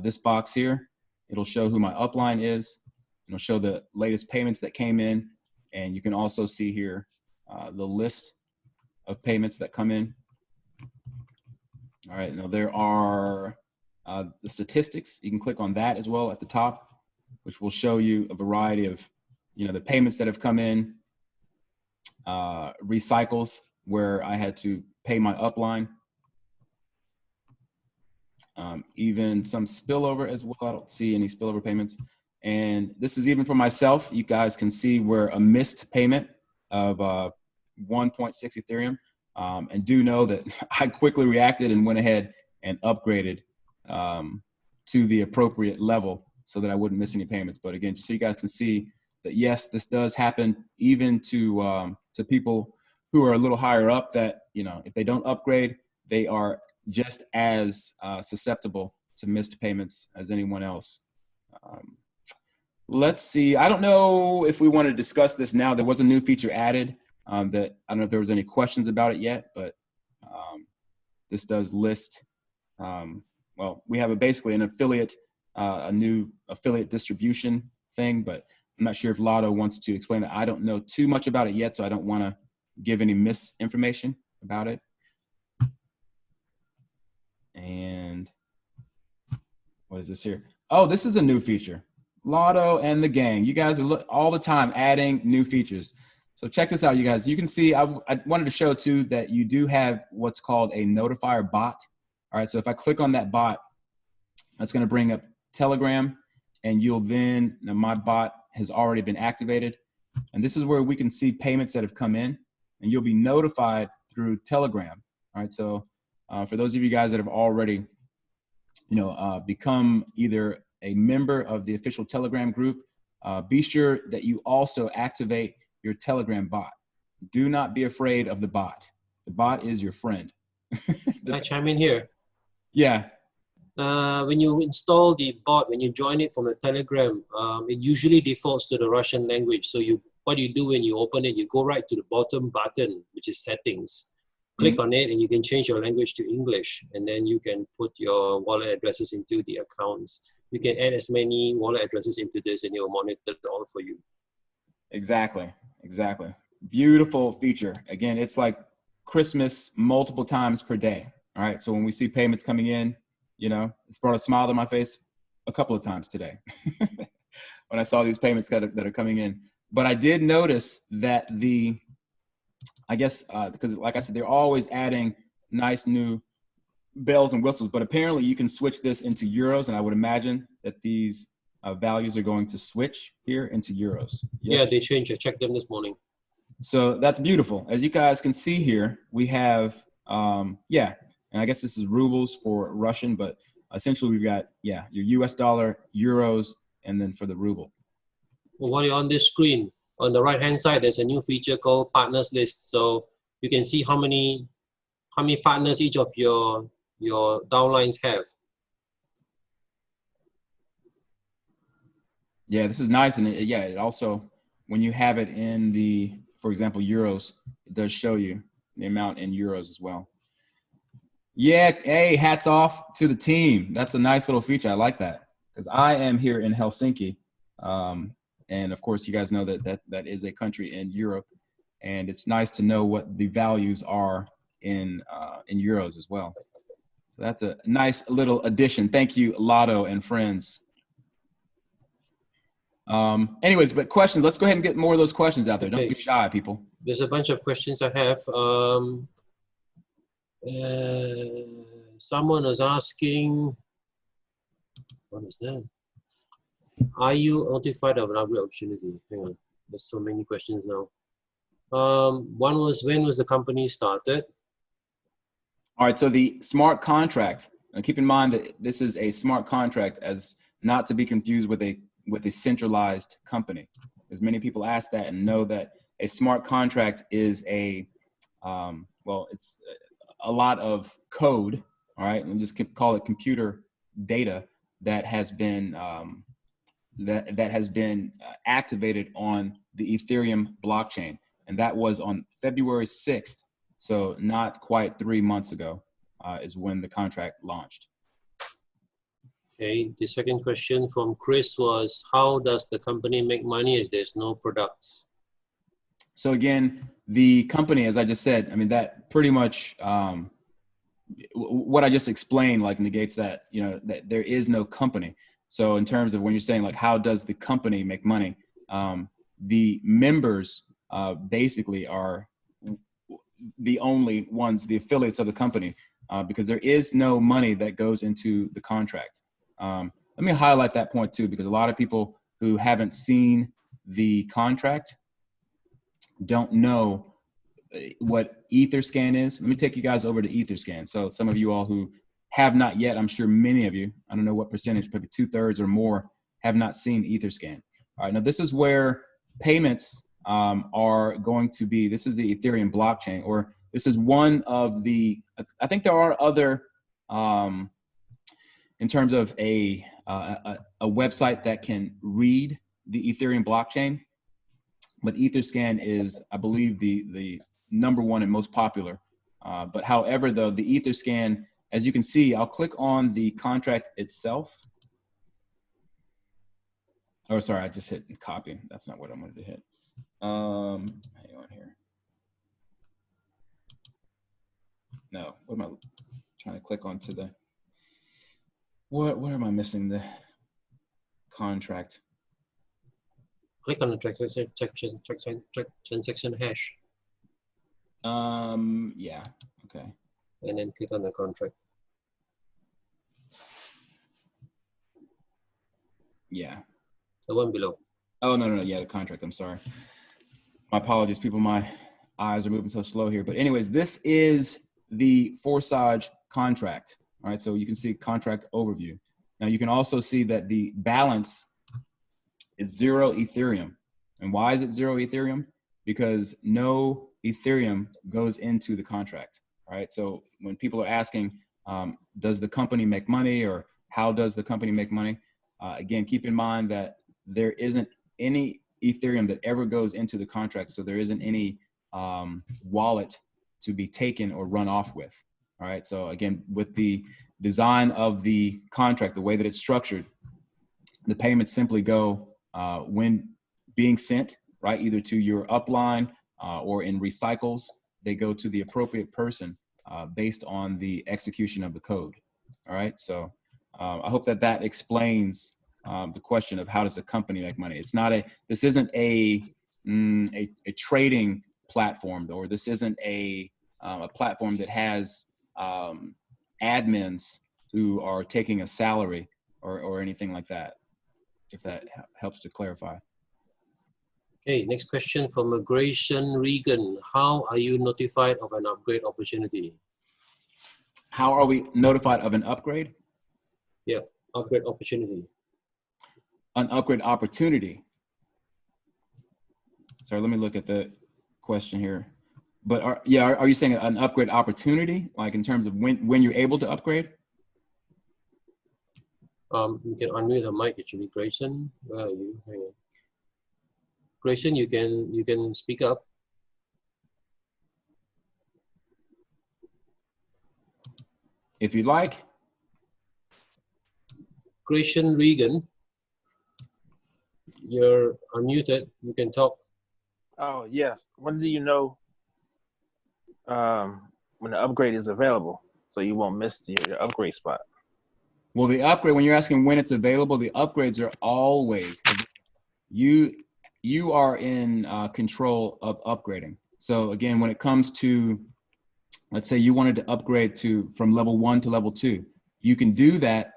this box here, it'll show who my upline is. It'll show the latest payments that came in. And you can also see here the list of payments that come in. All right, now there are the statistics. You can click on that as well at the top, which will show you a variety of, the payments that have come in, recycles where I had to pay my upline, even some spillover as well. I don't see any spillover payments. And this is even for myself. You guys can see where a missed payment of 1.6 Ethereum. And do know that I quickly reacted and went ahead and upgraded to the appropriate level so that I wouldn't miss any payments. But again, just so you guys can see that, yes, this does happen even to people who are a little higher up, that, if they don't upgrade, they are just as susceptible to missed payments as anyone else. Let's see. I don't know if we want to discuss this now. There was a new feature added that I don't know if there was any questions about it yet, but this does list. Well, we have basically an affiliate, a new affiliate distribution thing, but I'm not sure if Lotto wants to explain that. I don't know too much about it yet, so I don't want to give any misinformation about it. And what is this here? Oh, this is a new feature. Lotto and the gang. You guys are all the time adding new features. So check this out, you guys. You can see, I wanted to show too that you do have what's called a notifier bot. All right, so if I click on that bot, that's going to bring up Telegram, and you'll then, now my bot has already been activated. And this is where we can see payments that have come in, and you'll be notified through Telegram. All right, so for those of you guys that have already, become either a member of the official Telegram group, be sure that you also activate your Telegram bot. Do not be afraid of the bot. The bot is your friend. Can I chime in here? Yeah. When you install the bot, when you join it from the Telegram, it usually defaults to the Russian language. So what you do when you open it, you go right to the bottom button, which is settings. Click on it and you can change your language to English, and then you can put your wallet addresses into the accounts. You can add as many wallet addresses into this and it will monitor it all for you. Exactly. Beautiful feature. Again, it's like Christmas multiple times per day. All right. So when we see payments coming in, you know, it's brought a smile to my face a couple of times today when I saw these payments that are coming in. But I did notice that I guess, because like I said, they're always adding nice new bells and whistles, but apparently you can switch this into euros. And I would imagine that these values are going to switch here into euros. Yes? Yeah, they changed. I checked them this morning. So that's beautiful. As you guys can see here, we have, yeah, and I guess this is rubles for Russian, but essentially we've got, yeah, your US dollar, euros, and then for the ruble. Well, while you're on this screen, on the right-hand side, there's a new feature called Partners List. So you can see how many partners each of your downlines have. Yeah, this is nice. And it also, when you have it in the, for example, euros, it does show you the amount in euros as well. Yeah, hey, hats off to the team. That's a nice little feature. I like that because I am here in Helsinki. And of course, you guys know that is a country in Europe. And it's nice to know what the values are in euros as well. So that's a nice little addition. Thank you, Lotto and friends. Anyways, but questions, let's go ahead and get more of those questions out there. Okay. Don't be shy, people. There's a bunch of questions I have. Someone was asking, what is that? Are you notified of an upgrade opportunity? Hang on, there's so many questions now. One was, when was the company started? All right, so the smart contract, and keep in mind that this is a smart contract, as not to be confused with a centralized company. As many people ask that and know that a smart contract is well, it's a lot of code, all right? And just call it computer data that has been activated on the Ethereum blockchain. And that was on February 6th. So not quite 3 months ago is when the contract launched. Okay, the second question from Chris was, how does the company make money as there's no products? So again, the company, as I just said, I mean, that pretty much, what I just explained, like negates that, you know, that there is no company. So in terms of when you're saying like, how does the company make money? The members basically are the only ones, the affiliates of the company, because there is no money that goes into the contract. Let me highlight that point too, because a lot of people who haven't seen the contract don't know what Etherscan is. Let me take you guys over to Etherscan. So some of you all who have not yet, I'm sure many of you, I don't know what percentage, probably 2/3 or more, have not seen Etherscan. All right, now this is where payments are going to be. This is the Ethereum blockchain, or this is one of the, I think there are other, in terms of a website that can read the Ethereum blockchain, but Etherscan is, I believe, the #1 and most popular. But however, though, the Etherscan, as you can see, I'll click on the contract itself. Oh, sorry, I just hit copy. That's not what I wanted to hit. Hang on here. No, what am I trying to click onto the, what am I missing? The contract. Click on the transaction hash. Yeah, okay. And then click on the contract. Yeah. The one below. Oh, no, yeah, the contract, I'm sorry. My apologies, people, my eyes are moving so slow here. But anyways, this is the Forsage contract. All right, so you can see contract overview. Now you can also see that the balance is 0 Ethereum. And why is it 0 Ethereum? Because no Ethereum goes into the contract. All right, so when people are asking, does the company make money, or how does the company make money? Again, keep in mind that there isn't any Ethereum that ever goes into the contract. So there isn't any wallet to be taken or run off with. All right, so again, with the design of the contract, the way that it's structured, the payments simply go when being sent, right, either to your upline or in recycles, they go to the appropriate person based on the execution of the code. All right, so I hope that that explains the question of how does a company make money. It's not this isn't a trading platform, or this isn't a platform that has admins who are taking a salary or anything like that, if that helps to clarify. Okay, next question from Grayson Regan. How are you notified of an upgrade opportunity? How are we notified of an upgrade? Yeah, upgrade opportunity. An upgrade opportunity. Sorry, let me look at the question here. But are you saying an upgrade opportunity, like in terms of when you're able to upgrade? You can unmute the mic actually, Grayson. Where are you? Hang on. Grayson, you can speak up. If you'd like. Grayson Regan, you're unmuted. You can talk. Oh, yes. When do you know when the upgrade is available so you won't miss your upgrade spot? Well, the upgrade, when you're asking when it's available, the upgrades are always, you are in control of upgrading. So again, when it comes to, let's say you wanted to upgrade from level 1 to level 2, you can do that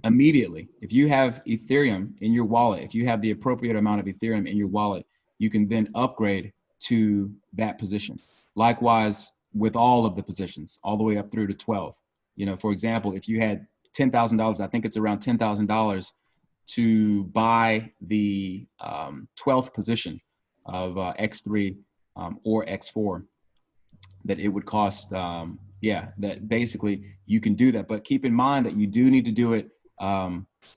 immediately. If you have Ethereum in your wallet, if you have the appropriate amount of Ethereum in your wallet, you can then upgrade to that position. Likewise, with all of the positions, all the way up through to 12. You know, for example, if you had $10,000, I think it's around $10,000 to buy the 12th position of X3 or X4, that it would cost, that basically you can do that. But keep in mind that you do need to do it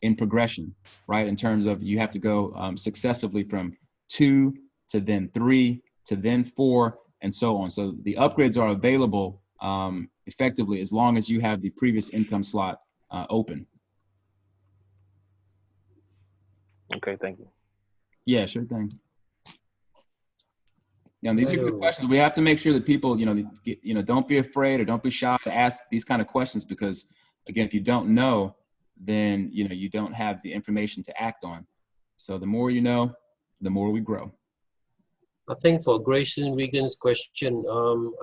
in progression, right? In terms of you have to go successively from 2 to then 3 to then 4 and so on. So the upgrades are available effectively as long as you have the previous income slot open. Okay, thank you. Yeah, sure thing. Yeah, these are good questions. We have to make sure that people, don't be afraid or don't be shy to ask these kind of questions, because again, if you don't know, then, you don't have the information to act on. So the more you know, the more we grow. I think for Grayson Regan's question,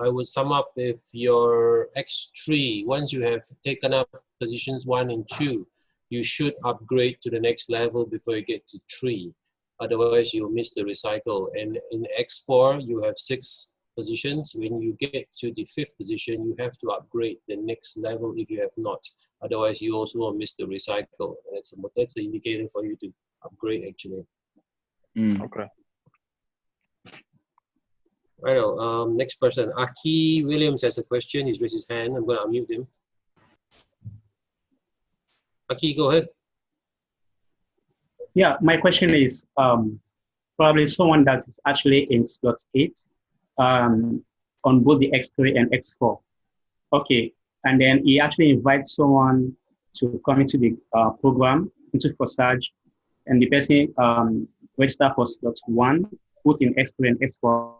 I would sum up with your X3. Once you have taken up positions 1 and 2, you should upgrade to the next level before you get to 3. Otherwise, you'll miss the recycle. And in X4, you have 6 positions. When you get to the 5th position, you have to upgrade the next level if you have not. Otherwise, you also will miss the recycle. That's the indicator for you to upgrade, actually. Okay. Right. Next person, Aki Williams has a question. He's raised his hand. I'm going to unmute him. Aki, go ahead. Yeah, my question is probably someone that's actually in slot 8 on both the X3 and X4. Okay, and then he actually invites someone to come into the program, into Forsage, and the person register for slot 1, put in X3 and X4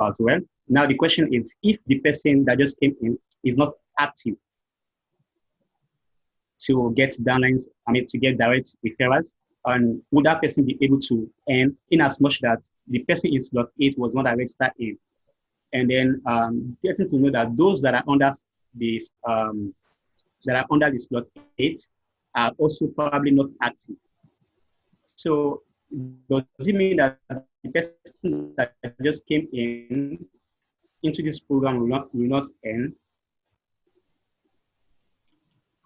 as well. Now the question is, if the person that just came in is not active to get downlines, to get direct referrals, and would that person be able to earn, in as much that the person in slot 8 was not a registered in? And then getting to know that those that are under this slot 8 are also probably not active. So does it mean that the person that just came into this program will not earn?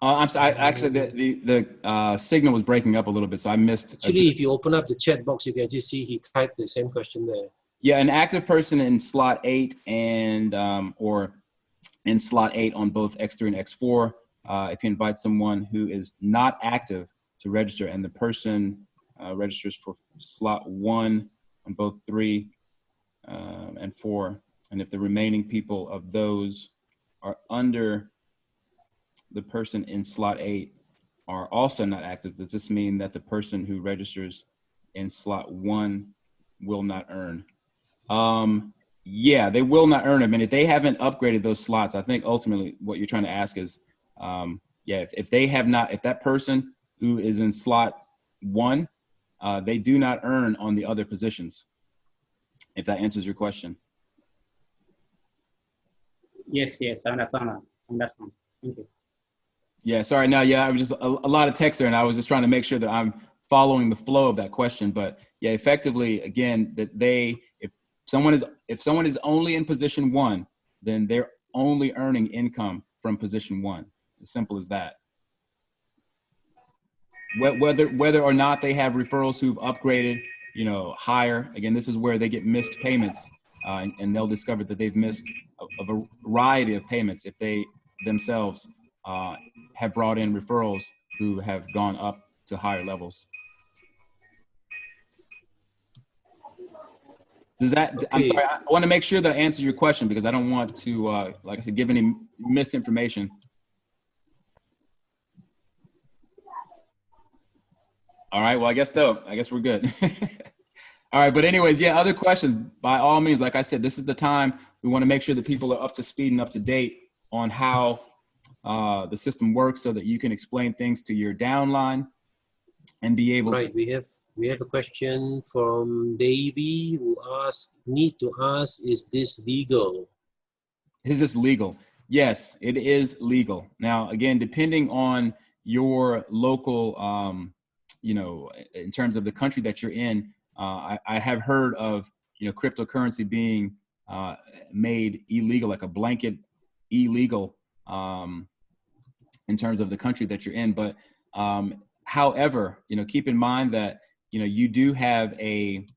I'm sorry. Actually, the signal was breaking up a little bit, so I missed. Actually, if you open up the chat box, you can just see he typed the same question there. Yeah, an active person in slot 8 and or in slot 8 on both X3 and X4. If you invite someone who is not active to register, and the person registers for slot 1 on both 3 and 4, and if the remaining people of those are under the person in slot 8 are also not active, does this mean that the person who registers in slot 1 will not earn? Yeah, they will not earn them. And if they haven't upgraded those slots, I think ultimately what you're trying to ask is, yeah, if they have not, if that person who is in slot 1, they do not earn on the other positions, if that answers your question. Yes, I understand that. Understand. Thank you. Yeah, sorry. No, yeah, I was just a lot of text there, and I was just trying to make sure that I'm following the flow of that question. But yeah, effectively, again, that if someone is only in position 1, then they're only earning income from position 1. As simple as that. Whether or not they have referrals who've upgraded, higher. Again, this is where they get missed payments, and they'll discover that they've missed a variety of payments if they themselves have brought in referrals who have gone up to higher levels. Does that? Okay. I'm sorry. I want to make sure that I answer your question because I don't want to, like I said, give any misinformation. All right. Well, I guess we're good. All right. But anyways, yeah, other questions, by all means, like I said, this is the time we want to make sure that people are up to speed and up to date on how the system works so that you can explain things to your downline and be able to. We have a question from Davey who need to ask, is this legal? Is this legal? Yes, it is legal. Now, again, depending on your local, in terms of the country that you're in, I have heard of, cryptocurrency being made illegal, like a blanket illegal in terms of the country that you're in. But however, keep in mind that, you do have a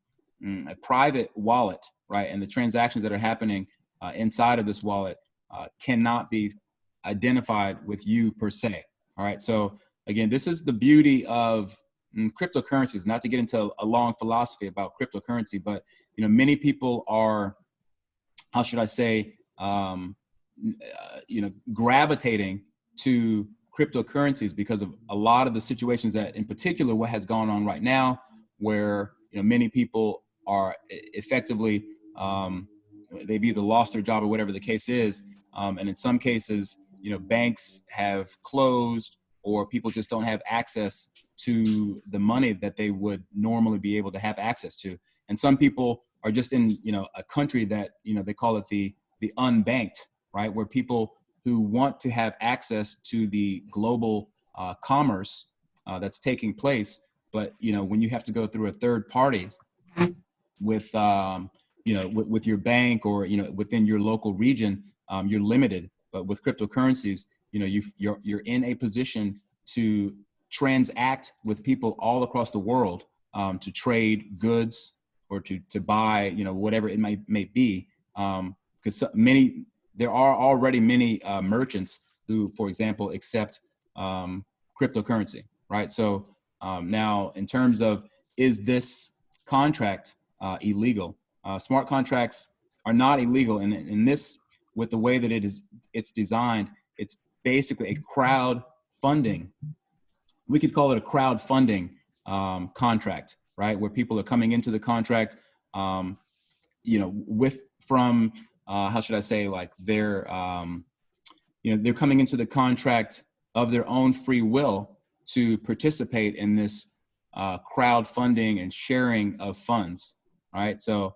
private wallet, right? And the transactions that are happening inside of this wallet cannot be identified with you per se. All right. So again, this is the beauty of cryptocurrencies, not to get into a long philosophy about cryptocurrency, but, many people are, how should I say, gravitating to cryptocurrencies because of a lot of the situations that, in particular, what has gone on right now, where many people are effectively they've either lost their job or whatever the case is, and in some cases, banks have closed or people just don't have access to the money that they would normally be able to have access to, and some people are just in a country that they call it the unbanked, right, where people who want to have access to the global commerce that's taking place. But, when you have to go through a third party with, with your bank or, within your local region, you're limited. But with cryptocurrencies, you're in a position to transact with people all across the world, to trade goods or to buy, whatever it may be. Because there are already many merchants who, for example, accept cryptocurrency, right? So now, in terms of, is this contract illegal? Smart contracts are not illegal, and in this, with the way that it's designed, it's basically a crowdfunding. We could call it a crowdfunding contract, right? Where people are coming into the contract, how should I say, like they're coming into the contract of their own free will to participate in this crowdfunding and sharing of funds, right? So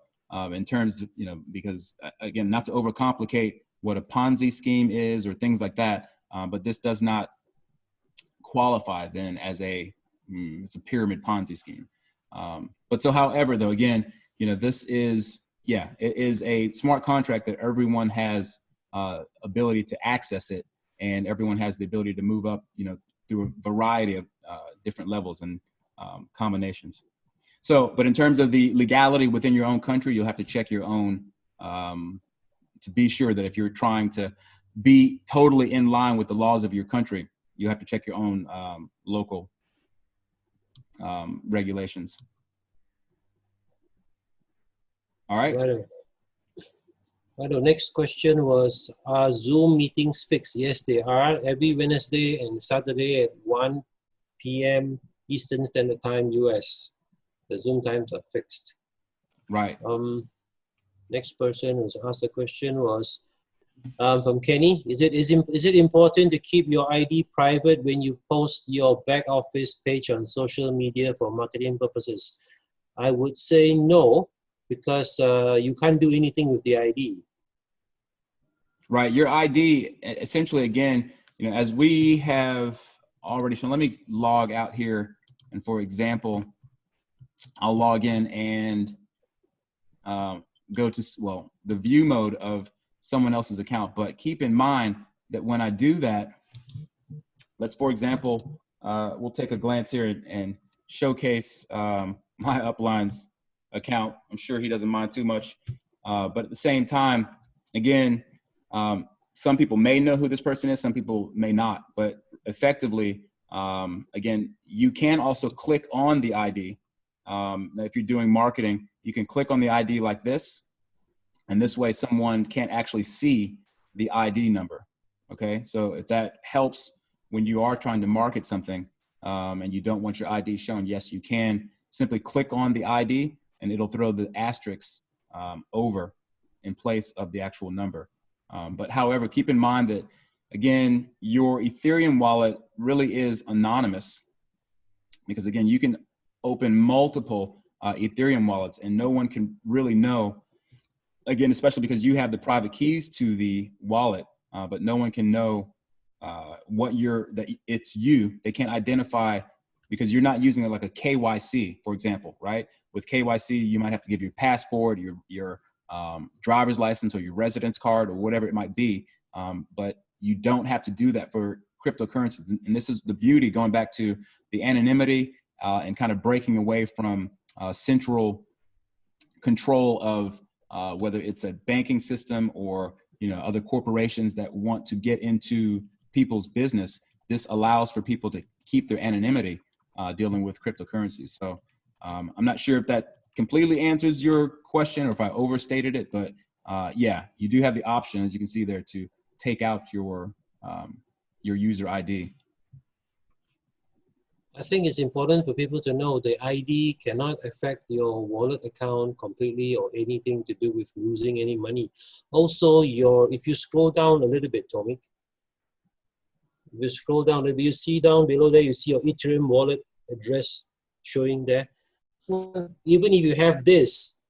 in terms of, because again, not to overcomplicate what a Ponzi scheme is or things like that, but this does not qualify then as it's a pyramid Ponzi scheme. But so, however, though, again, this is, it is a smart contract that everyone has ability to access it, and everyone has the ability to move up, through a variety of different levels and combinations. So, but in terms of the legality within your own country, you'll have to check your own to be sure that if you're trying to be totally in line with the laws of your country, you have to check your own local regulations. All right. Right. The next question was, are Zoom meetings fixed? Yes, they are. Every Wednesday and Saturday at 1 p.m. Eastern Standard Time, US. The Zoom times are fixed. Right. Next person who asked the question was from Kenny. Is it important to keep your ID private when you post your back office page on social media for marketing purposes? I would say no, because you can't do anything with the ID. Right. Your ID, essentially, again, you know, as we have already shown, let me log out here. And for example, I'll log in and go to, well, the view mode of someone else's account. But keep in mind that when I do that, let's, for example, we'll take a glance here and showcase my Upline's account. I'm sure he doesn't mind too much. But at the same time, again, some people may know who this person is, some people may not. But effectively, again, you can also click on the ID. If you're doing marketing, you can click on the ID like this. And this way someone can't actually see the ID number. Okay, so if that helps when you are trying to market something and you don't want your ID shown, yes, you can simply click on the ID and it'll throw the asterisk over in place of the actual number. But however, keep in mind that, again, your Ethereum wallet really is anonymous because, again, you can open multiple Ethereum wallets and no one can really know, again, especially because you have the private keys to the wallet, but no one can know that it's you. They can't identify because you're not using it like a KYC, for example, right? With KYC, you might have to give your passport, your driver's license or your residence card or whatever it might be. But you don't have to do that for cryptocurrencies. And this is the beauty, going back to the anonymity and kind of breaking away from central control of whether it's a banking system or, you know, other corporations that want to get into people's business. This allows for people to keep their anonymity dealing with cryptocurrencies. So I'm not sure if that completely answers your question or if I overstated it, but yeah, you do have the option, as you can see there, to take out your user ID. I think it's important for people to know the ID cannot affect your wallet account completely or anything to do with losing any money. Also, if you scroll down a little bit, Tommy, if you scroll down, if you see down below there, you see your Ethereum wallet address showing there. Even if you have this,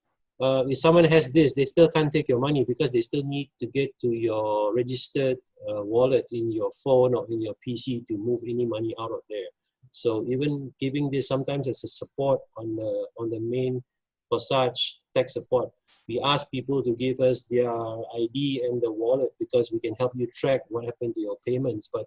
if someone has this, they still can't take your money because they still need to get to your registered wallet in your phone or in your PC to move any money out of there. So even giving this sometimes as a support on the main Forsage tech support, we ask people to give us their ID and the wallet because we can help you track what happened to your payments. But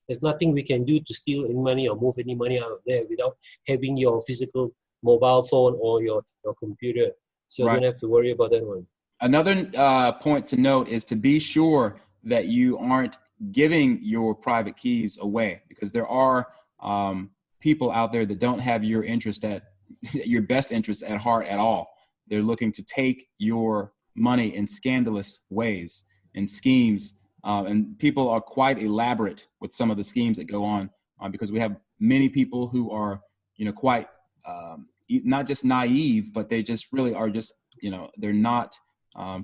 there's nothing we can do to steal any money or move any money out of there without having your physical mobile phone or your computer. So Right. you don't have to worry about that one. Another point to note is to be sure that you aren't giving your private keys away, because there are people out there that don't have your your best interest at heart at all. They're looking to take your money in scandalous ways and schemes, and people are quite elaborate with some of the schemes that go on because we have many people who are, you know, quite not just naive, but they just really are just, you know, they're not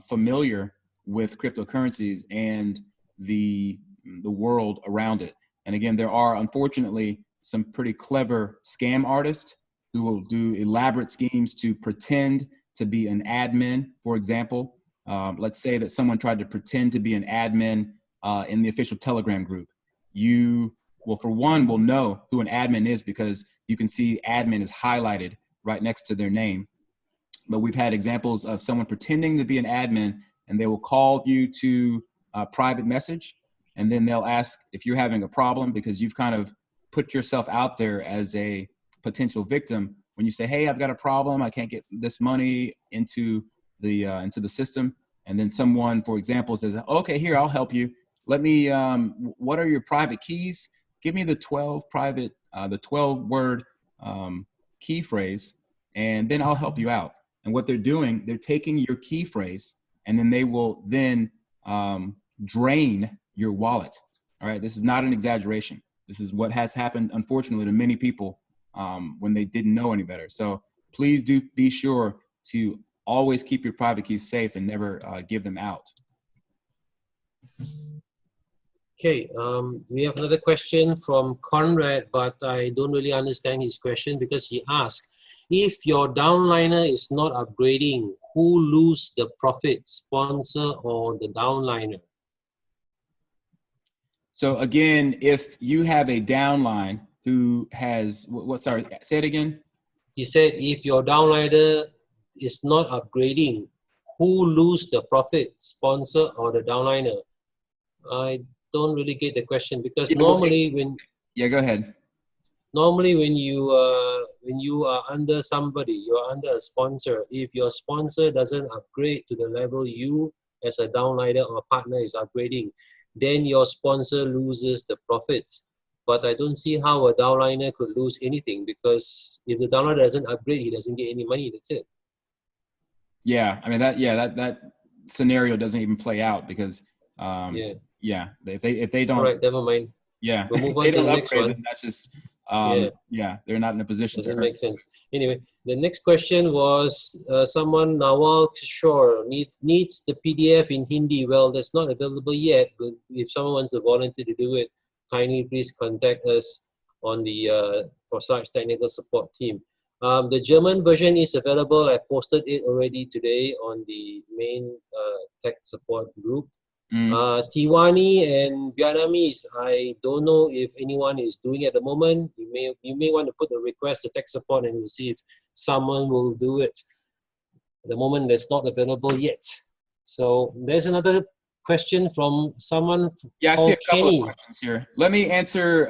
familiar with cryptocurrencies and the world around it. And again, there are unfortunately some pretty clever scam artists who will do elaborate schemes to pretend to be an admin. For example, let's say that someone tried to pretend to be an admin in the official Telegram group. You will, for one, will know who an admin is because you can see admin is highlighted right next to their name. But we've had examples of someone pretending to be an admin, and they will call you to a private message, and then they'll ask if you're having a problem because you've kind of put yourself out there as a potential victim. When you say, "Hey, I've got a problem. I can't get this money into the system," and then someone, for example, says, "Okay, here, I'll help you. Let me. What are your private keys? Give me the 12-word key phrase, and then I'll help you out." And what they're doing, they're taking your key phrase, and then they will then drain your wallet. All right, this is not an exaggeration. This is what has happened, unfortunately, to many people when they didn't know any better. So please do be sure to always keep your private keys safe and never give them out. Okay, we have another question from Conrad, but I don't really understand his question because he asked, if your downliner is not upgrading, who lose the profit, sponsor or the downliner? So again, if you have a downline who has, sorry, say it again. He said, if your downliner is not upgrading, who lose the profit, sponsor or the downliner? I don't really get the question because Yeah, normally when go ahead. Normally when you are under somebody, you're under a sponsor. If your sponsor doesn't upgrade to the level you as a downliner or partner is upgrading, then your sponsor loses the profits. But I don't see how a downliner could lose anything, because if the downliner doesn't upgrade, he doesn't get any money. That's it. Yeah, I mean that scenario doesn't even play out because if they don't. All right, never mind. Yeah, We'll move if on they to the don't next upgrade, one. then that's just they're not in a position Doesn't to make sense. Anyway, the next question was someone, Nawal Kishore, needs the PDF in Hindi. Well, that's not available yet, but if someone wants to volunteer to do it, kindly please contact us on the Forsage technical support team. The German version is available. I posted it already today on the main tech support group. Tiwani and Vietnamese, I don't know if anyone is doing it at the moment. You may want to put a request to tech support and we'll see if someone will do it. At the moment, that's not available yet. So there's another question from someone I see a couple Kenny. of questions here. Let me answer.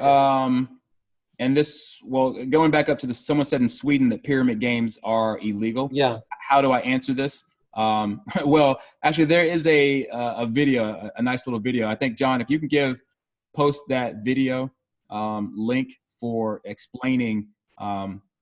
And this, well, going back up to this, someone said in Sweden that pyramid games are illegal. Yeah. How do I answer this? Well, actually, there is a video, a nice little video. I think, John, if you can post that video link for explaining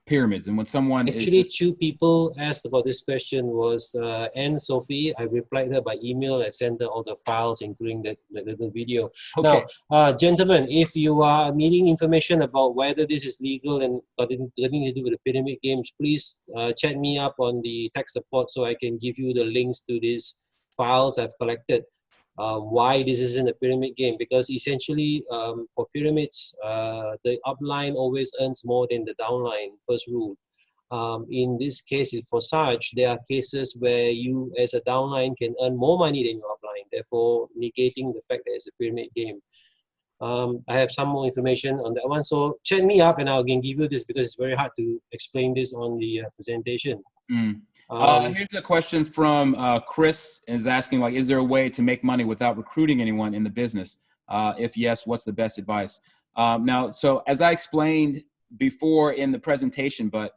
pyramids. And when someone Actually, two people asked about this question was Anne Sophie. I replied her by email. I sent her all the files, including that little video. Okay. Now, gentlemen, if you are needing information about whether this is legal and got anything to do with the pyramid games, please chat me up on the tech support so I can give you the links to these files I've collected. Why this isn't a pyramid game, because essentially for pyramids, the upline always earns more than the downline, first rule. In this case, for Forsage, there are cases where you as a downline can earn more money than your upline, therefore negating the fact that it's a pyramid game. I have some more information on that one, so check me up and I can give you this, because it's very hard to explain this on the presentation. Here's a question from Chris, is asking, like, is there a way to make money without recruiting anyone in the business? If yes, what's the best advice? Now, so as I explained before in the presentation, but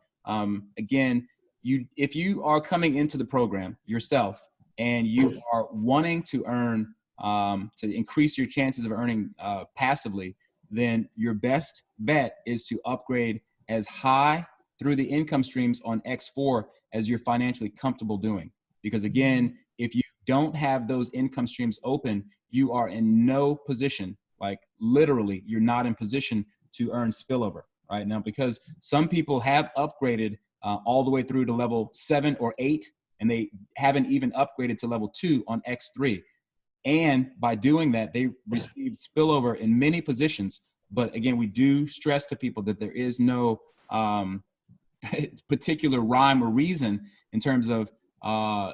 again, if you are coming into the program yourself and you are wanting to earn, to increase your chances of earning passively, then your best bet is to upgrade as high through the income streams on X4 as you're financially comfortable doing. Because again, if you don't have those income streams open, you are in no position, like literally you're not in position to earn spillover right now, because some people have upgraded all the way through to level 7 or 8, and they haven't even upgraded to level 2 on X3. And by doing that, they received spillover in many positions. But again, we do stress to people that there is no particular rhyme or reason in terms of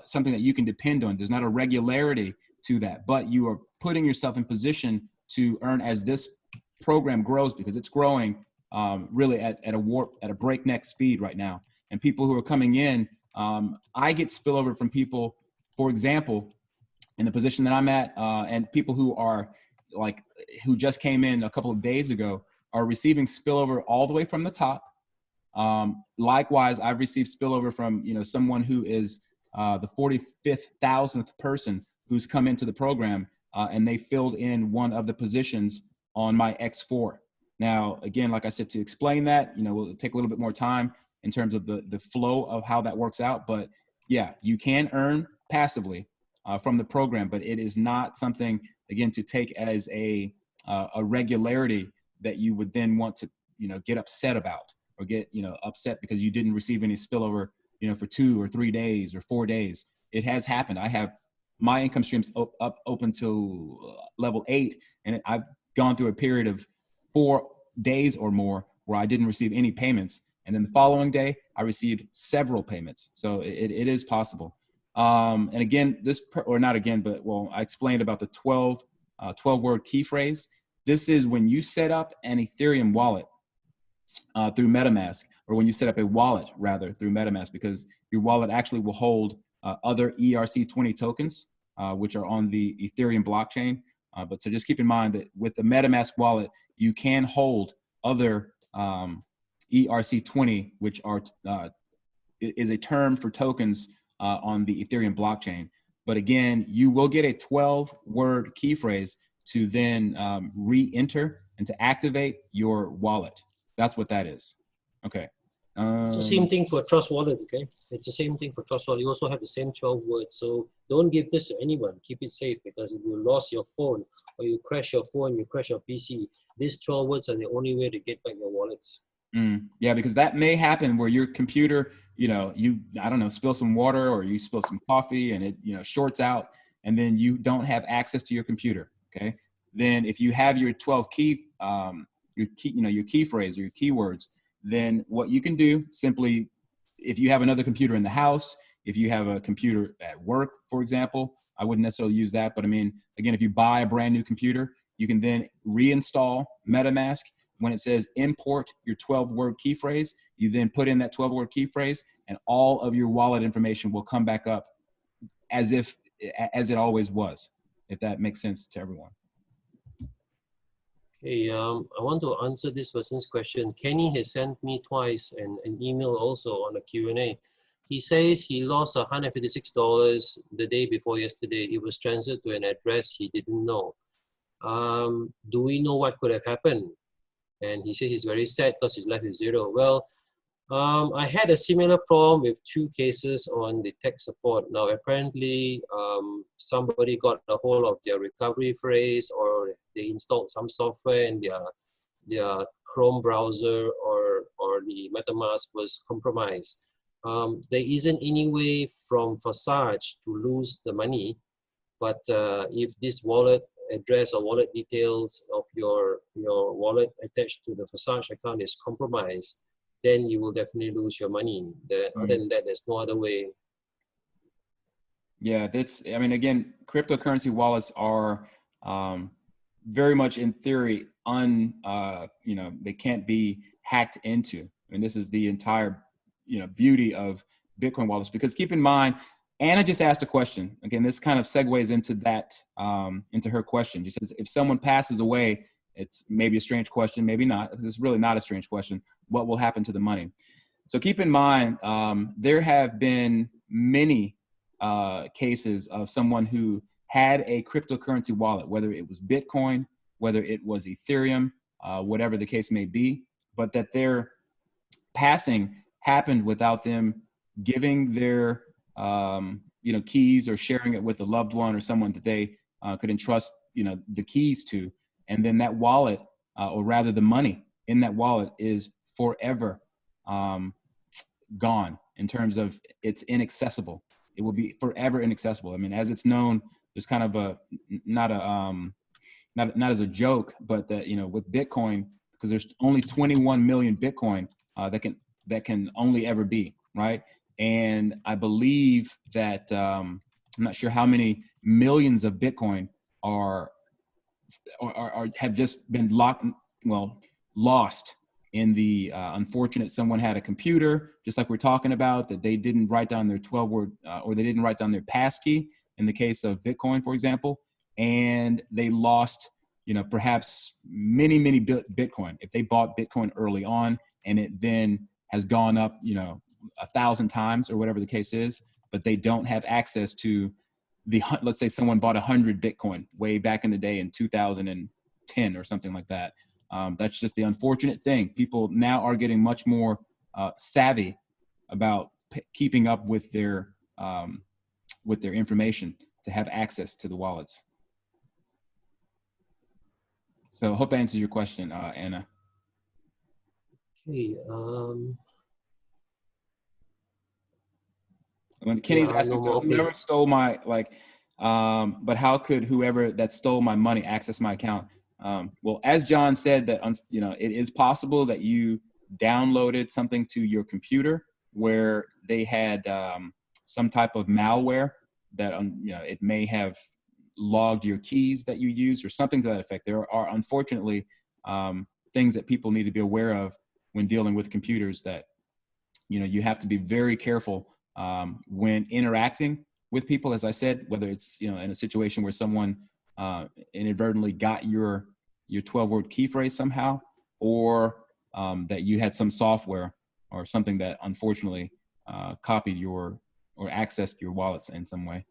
something that you can depend on. There's not a regularity to that, but you are putting yourself in position to earn as this program grows, because it's growing really at a breakneck speed right now. And people who are coming in, I get spillover from people, for example, in the position that I'm at, and people who are who just came in a couple of days ago are receiving spillover all the way from the top. Likewise, I've received spillover from, someone who is the 45,000th person who's come into the program, and they filled in one of the positions on my X4. Now, again, like I said, to explain that, will take a little bit more time in terms of the flow of how that works out. But yeah, you can earn passively from the program, but it is not something, again, to take as a regularity that you would then want to, get upset about, or get, upset because you didn't receive any spillover, for 2 or 3 days or 4 days. It has happened. I have my income streams up open to level 8, and I've gone through a period of 4 days or more where I didn't receive any payments. And then the following day, I received several payments. So it is possible. And again, I explained about the 12-word key phrase. This is when you set up an Ethereum wallet through MetaMask, or when you set up a wallet rather through MetaMask, because your wallet actually will hold other ERC20 tokens, which are on the Ethereum blockchain. But so just keep in mind that with the MetaMask wallet, you can hold other ERC20, which is a term for tokens on the Ethereum blockchain. But again, you will get a 12-word key phrase to then re-enter and to activate your wallet. That's what that is. Okay. It's the same thing for Trust Wallet, okay? It's the same thing for Trust Wallet. You also have the same 12 words. So don't give this to anyone. Keep it safe, because if you lost your phone or you crash your phone, you crash your PC, these 12 words are the only way to get back your wallets. Yeah, because that may happen where your computer, I don't know, spill some water or you spill some coffee and it, shorts out, and then you don't have access to your computer. Okay. Then if you have your 12 your key phrase or your keywords, then what you can do simply, if you have another computer in the house, if you have a computer at work, for example, I wouldn't necessarily use that. But I mean, again, if you buy a brand new computer, you can then reinstall MetaMask. When it says import your 12-word key phrase, you then put in that 12-word key phrase, and all of your wallet information will come back up as it always was, if that makes sense to everyone. Okay, I want to answer this person's question. Kenny has sent me twice an email also on a Q&A. He says he lost $156 the day before yesterday. It was transferred to an address he didn't know. Do we know what could have happened? And he says he's very sad because his life is zero. Well, I had a similar problem with 2 cases on the tech support. Now, apparently, somebody got a hold of their recovery phrase, or they installed some software in their Chrome browser, or the MetaMask was compromised. There isn't any way from Forsage to lose the money, but if this wallet address or wallet details of your wallet attached to the Forsage account is compromised, then you will definitely lose your money. Other than that, there's no other way. Yeah, I mean, again, cryptocurrency wallets are very much in theory they can't be hacked into. I mean, this is the entire beauty of Bitcoin wallets, because keep in mind, Anna just asked a question. Again, this kind of segues into that, into her question. She says, if someone passes away, it's maybe a strange question, maybe not. It's really not a strange question. What will happen to the money? So keep in mind, there have been many cases of someone who had a cryptocurrency wallet, whether it was Bitcoin, whether it was Ethereum, whatever the case may be, but that their passing happened without them giving their keys or sharing it with a loved one or someone that they could entrust the keys to, and then that wallet, or rather the money in that wallet, is forever gone in terms of it's inaccessible. It will be forever inaccessible. I mean, as it's known, there's kind of not as a joke, but that with Bitcoin, because there's only 21 million Bitcoin that can only ever be, right? And I believe that I'm not sure how many millions of Bitcoin have just been lost in the unfortunate, someone had a computer, just like we're talking about, that they didn't write down their 12-word or they didn't write down their passkey in the case of Bitcoin, for example, and they lost perhaps many Bitcoin. If they bought Bitcoin early on and it then has gone up 1,000 times or whatever the case is, but they don't have access to let's say someone bought 100 Bitcoin way back in the day in 2010 or something like that. That's just the unfortunate thing. People now are getting much more savvy about keeping up with their information to have access to the wallets. So I hope that answers your question, Anna. Okay. When Kenny's Yeah, I asking, know so more. whoever Okay. stole my, but how could whoever that stole my money access my account? Well, as John said, that it is possible that you downloaded something to your computer where they had some type of malware that it may have logged your keys that you used or something to that effect. There are unfortunately things that people need to be aware of when dealing with computers, that you have to be very careful when interacting with people. As I said, whether it's in a situation where someone inadvertently got your 12-word key phrase somehow, or that you had some software or something that unfortunately copied your or accessed your wallets in some way.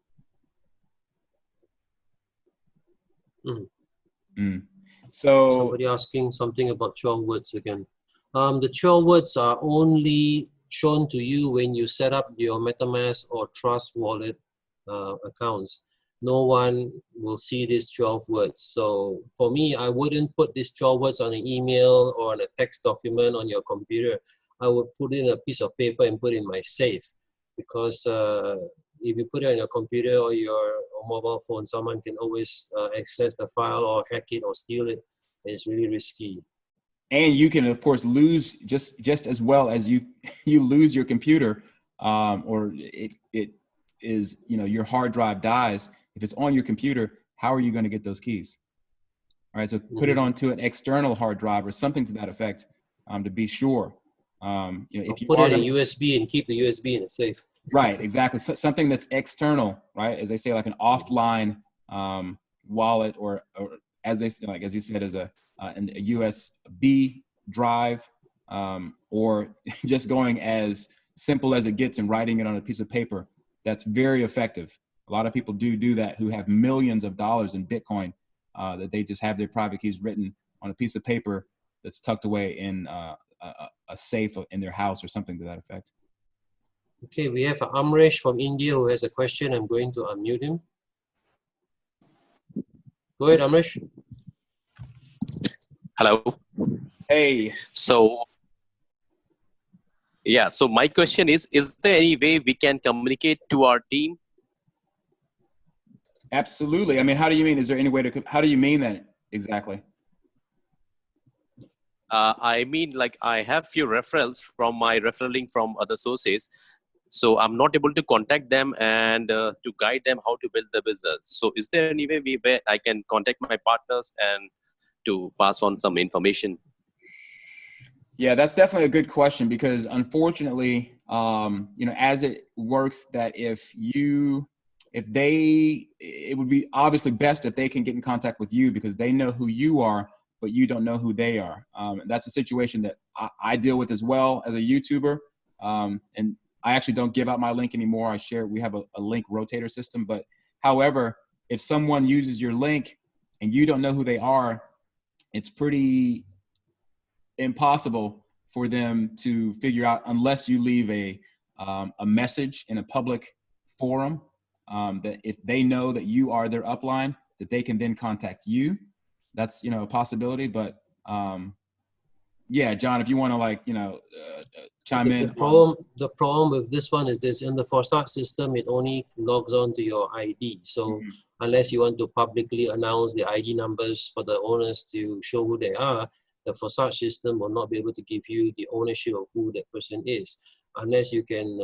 So somebody asking something about 12 words again. The 12 words are only shown to you when you set up your MetaMask or Trust Wallet accounts. No one will see these 12 words. So for me, I wouldn't put these 12 words on an email or on a text document on your computer. I would put it in a piece of paper and put it in my safe, because if you put it on your computer or your mobile phone, someone can always access the file or hack it or steal it. It's really risky. And you can, of course, lose just as well as you lose your computer, or it is, your hard drive dies. If it's on your computer, how are you going to get those keys? All right, so put it onto an external hard drive or something to that effect, to be sure. If you put are it in a USB and keep the USB in a safe. Right, exactly. So, something that's external, right? As they say, like an offline wallet, or as they say, as you said, as a USB drive, or just going as simple as it gets and writing it on a piece of paper. That's very effective. A lot of people do that who have millions of dollars in Bitcoin, that they just have their private keys written on a piece of paper that's tucked away in a safe in their house or something to that effect. Okay, we have Amresh from India who has a question. I'm going to unmute him. Go ahead, Amresh. Hello. Hey. So, yeah, so my question is there any way we can communicate to our team? Absolutely. I mean, how do you mean? Is there any way to, how do you mean that exactly? I mean, like, I have few referrals from my referral from other sources. So I'm not able to contact them and to guide them how to build the business. So is there any way where I can contact my partners and to pass on some information? Yeah, that's definitely a good question, because unfortunately, as it works, that it would be obviously best if they can get in contact with you, because they know who you are, but you don't know who they are. That's a situation that I deal with as well as a YouTuber. And I actually don't give out my link anymore. We have a link rotator system, but however, if someone uses your link and you don't know who they are, it's pretty impossible for them to figure out, unless you leave a message in a public forum, that if they know that you are their upline, that they can then contact you. That's, a possibility. But yeah, John, if you want to chime in. The problem with this one is this: in the Forsage system, it only logs on to your ID. So unless you want to publicly announce the ID numbers for the owners to show who they are, the Forsage system will not be able to give you the ownership of who that person is, unless you can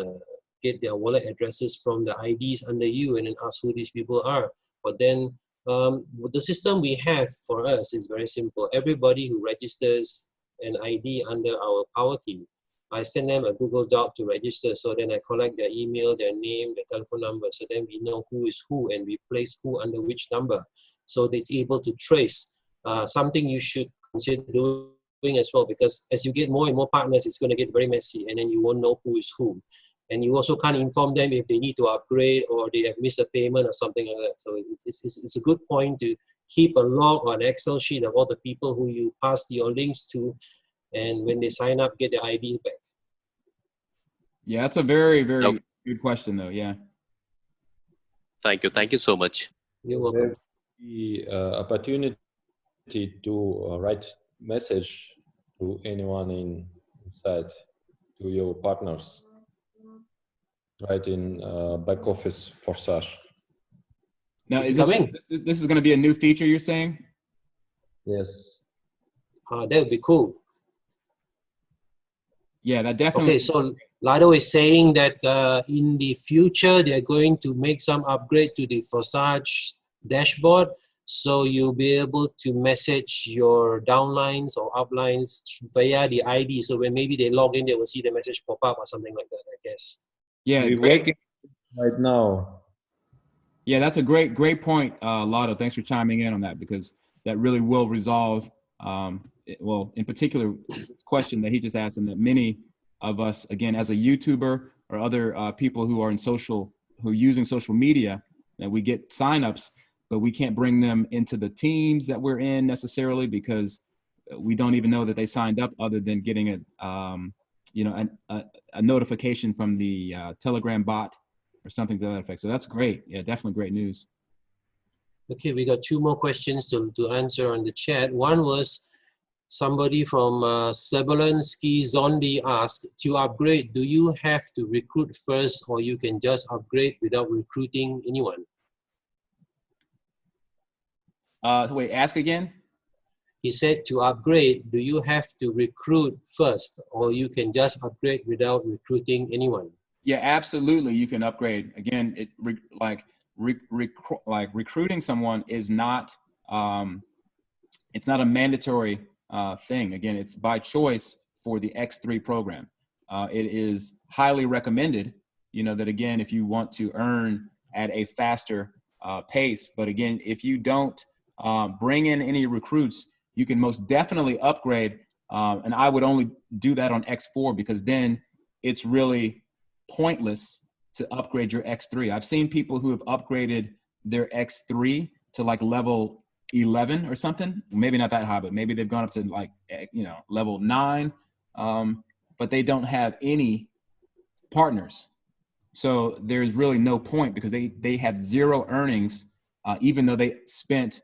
get their wallet addresses from the IDs under you and then ask who these people are. But then the system we have for us is very simple. Everybody who registers an ID under our power team, I send them a Google Doc to register. So then I collect their email, their name, their telephone number. So then we know who is who and we place who under which number. So it's able to trace. Something you should consider doing as well, because as you get more and more partners, it's going to get very messy, and then you won't know who is who. And you also can't inform them if they need to upgrade or they have missed a payment or something like that. So it's a good point to keep a log or an Excel sheet of all the people who you passed your links to, and when they sign up, get their IDs back. Yeah, that's a very, very good question, though. Yeah. Thank you so much. You're welcome. The opportunity to write message to anyone inside, to your partners. right in back office Forsage. Now, It's is coming. this is going to be a new feature you're saying? Yes. That would be cool. Yeah, that definitely. Okay, so Lado is saying that in the future, they're going to make some upgrade to the Forsage dashboard. So you'll be able to message your downlines or uplines via the ID. So when maybe they log in, they will see the message pop up or something like that, I guess. Yeah, We're great. working right now. Yeah, that's a great point, Lotto. Thanks for chiming in on that, because that really will resolve, well, in particular, this question that he just asked, and that many of us, again, as a YouTuber or other people who are who are using social media, that we get signups, but we can't bring them into the teams that we're in necessarily, because we don't even know that they signed up, other than getting a notification from the Telegram bot or something to that effect. So that's great. Yeah, definitely great news. Okay, we got two more questions to answer on the chat. One was somebody from Sebelensky Zondi asked, to upgrade, do you have to recruit first, or you can just upgrade without recruiting anyone? Wait, ask again? He said, to upgrade, do you have to recruit first, or you can just upgrade without recruiting anyone? Yeah, absolutely. You can upgrade. Again, recruiting someone is not, it's not a mandatory thing. Again, it's by choice for the X3 program. It is highly recommended, that again, if you want to earn at a faster pace, but again, if you don't bring in any recruits, you can most definitely upgrade. And I would only do that on X4, because then it's really pointless to upgrade your X3. I've seen people who have upgraded their X3 to like level 11 or something. Maybe not that high, but maybe they've gone up to like, level 9, but they don't have any partners. So there's really no point, because they have zero earnings, even though they spent,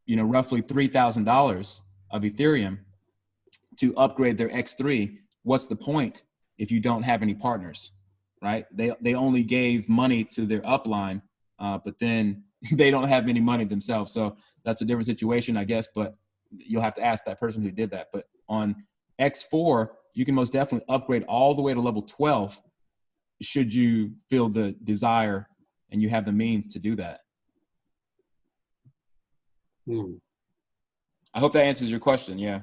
roughly $3,000 of Ethereum to upgrade their X3. What's the point if you don't have any partners, right? They only gave money to their upline, but then they don't have any money themselves. So that's a different situation, I guess, but you'll have to ask that person who did that. But on X4, you can most definitely upgrade all the way to level 12, should you feel the desire and you have the means to do that. I hope that answers your question. Yeah.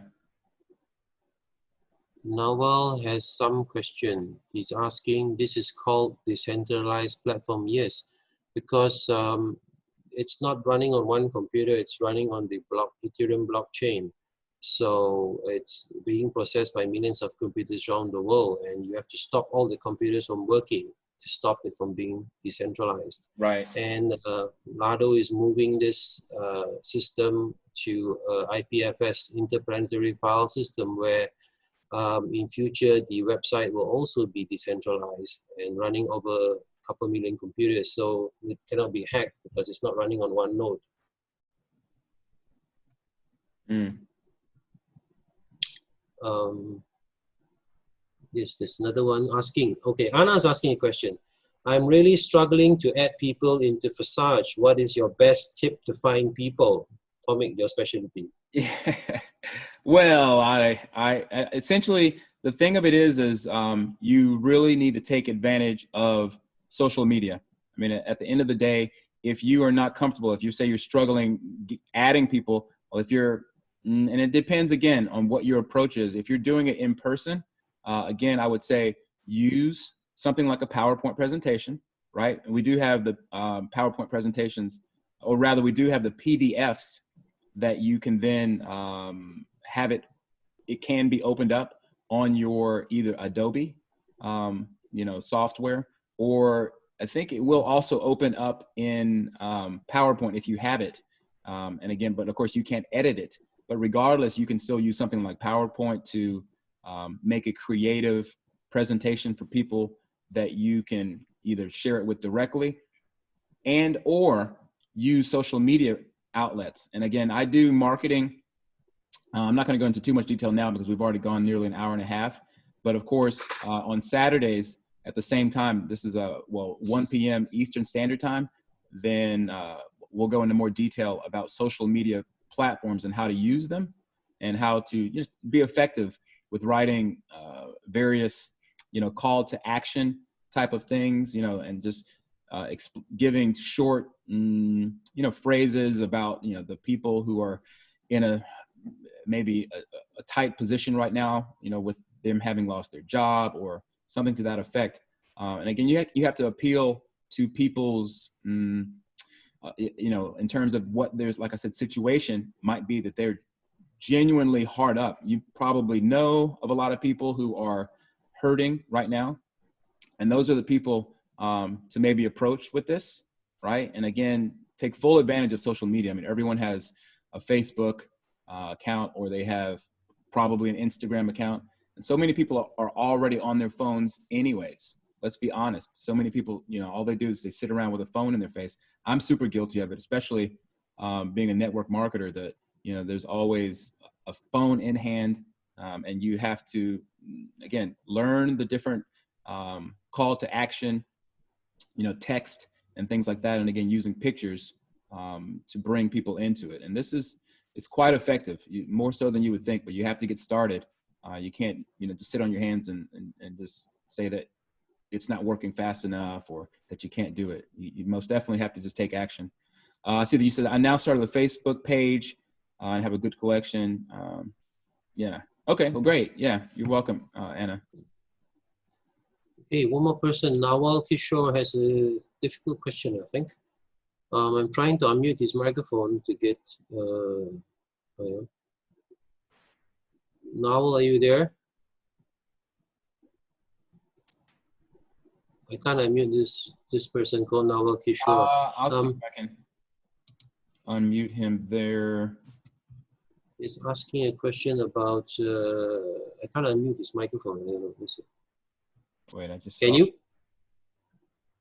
Nawal has some question. He's asking, this is called decentralized platform. Yes, because it's not running on one computer, it's running on the Ethereum blockchain. So it's being processed by millions of computers around the world, and you have to stop all the computers from working to stop it from being decentralized. Right. And Lado is moving this system to IPFS, interplanetary file system, where in future the website will also be decentralized and running over a couple million computers. So it cannot be hacked because it's not running on one node. Yes, there's another one asking. Okay, Anna's asking a question. I'm really struggling to add people into Forsage. What is your best tip to find people? Tomic, your specialty. Yeah. Well, I essentially, the thing of it is you really need to take advantage of social media. I mean, at the end of the day, if you are not comfortable, if you say you're struggling adding people, well, and it depends again on what your approach is. If you're doing it in person, again, I would say use something like a PowerPoint presentation, right? And we do have the PowerPoint presentations, or rather we do have the PDFs that you can then have it can be opened up on your either Adobe, software, or I think it will also open up in PowerPoint if you have it. And again, but of course you can't edit it, but regardless, you can still use something like PowerPoint to make a creative presentation for people that you can either share it with directly and or use social media outlets. And again, I do marketing. I'm not going to go into too much detail now because we've already gone nearly an hour and a half. But of course, on Saturdays, at the same time, this is 1 p.m. Eastern Standard Time, then we'll go into more detail about social media platforms and how to use them and how to just be effective with writing various, call to action type of things, and just giving short, phrases about, the people who are in maybe a tight position right now, with them having lost their job or something to that effect. And again, you have to appeal to people's, in terms of what there's, like I said, situation might be that they're genuinely hard up. You probably know of a lot of people who are hurting right now. And those are the people to maybe approach with this, right? And again, take full advantage of social media. I mean, everyone has a Facebook account, or they have probably an Instagram account. And so many people are already on their phones anyways. Let's be honest. So many people, all they do is they sit around with a phone in their face. I'm super guilty of it, especially being a network marketer, that, there's always a phone in hand, and you have to, again, learn the different call to action, text and things like that. And again, using pictures to bring people into it. And it's quite effective, more so than you would think, but you have to get started. You can't, just sit on your hands and just say that it's not working fast enough or that you can't do it. You most definitely have to just take action. I see that you said, I now started a Facebook page and have a good collection. Yeah. Okay. Well, great. Yeah. You're welcome, Anna. Okay. One more person. Nawal Kishore has a difficult question, I think. I'm trying to unmute his microphone to get, Nawal, are you there? I can't unmute this person called Nawal Kishore. I'll see if I can unmute him there. He's asking a question about, I can't unmute his microphone. I don't know. Wait, I just Can you?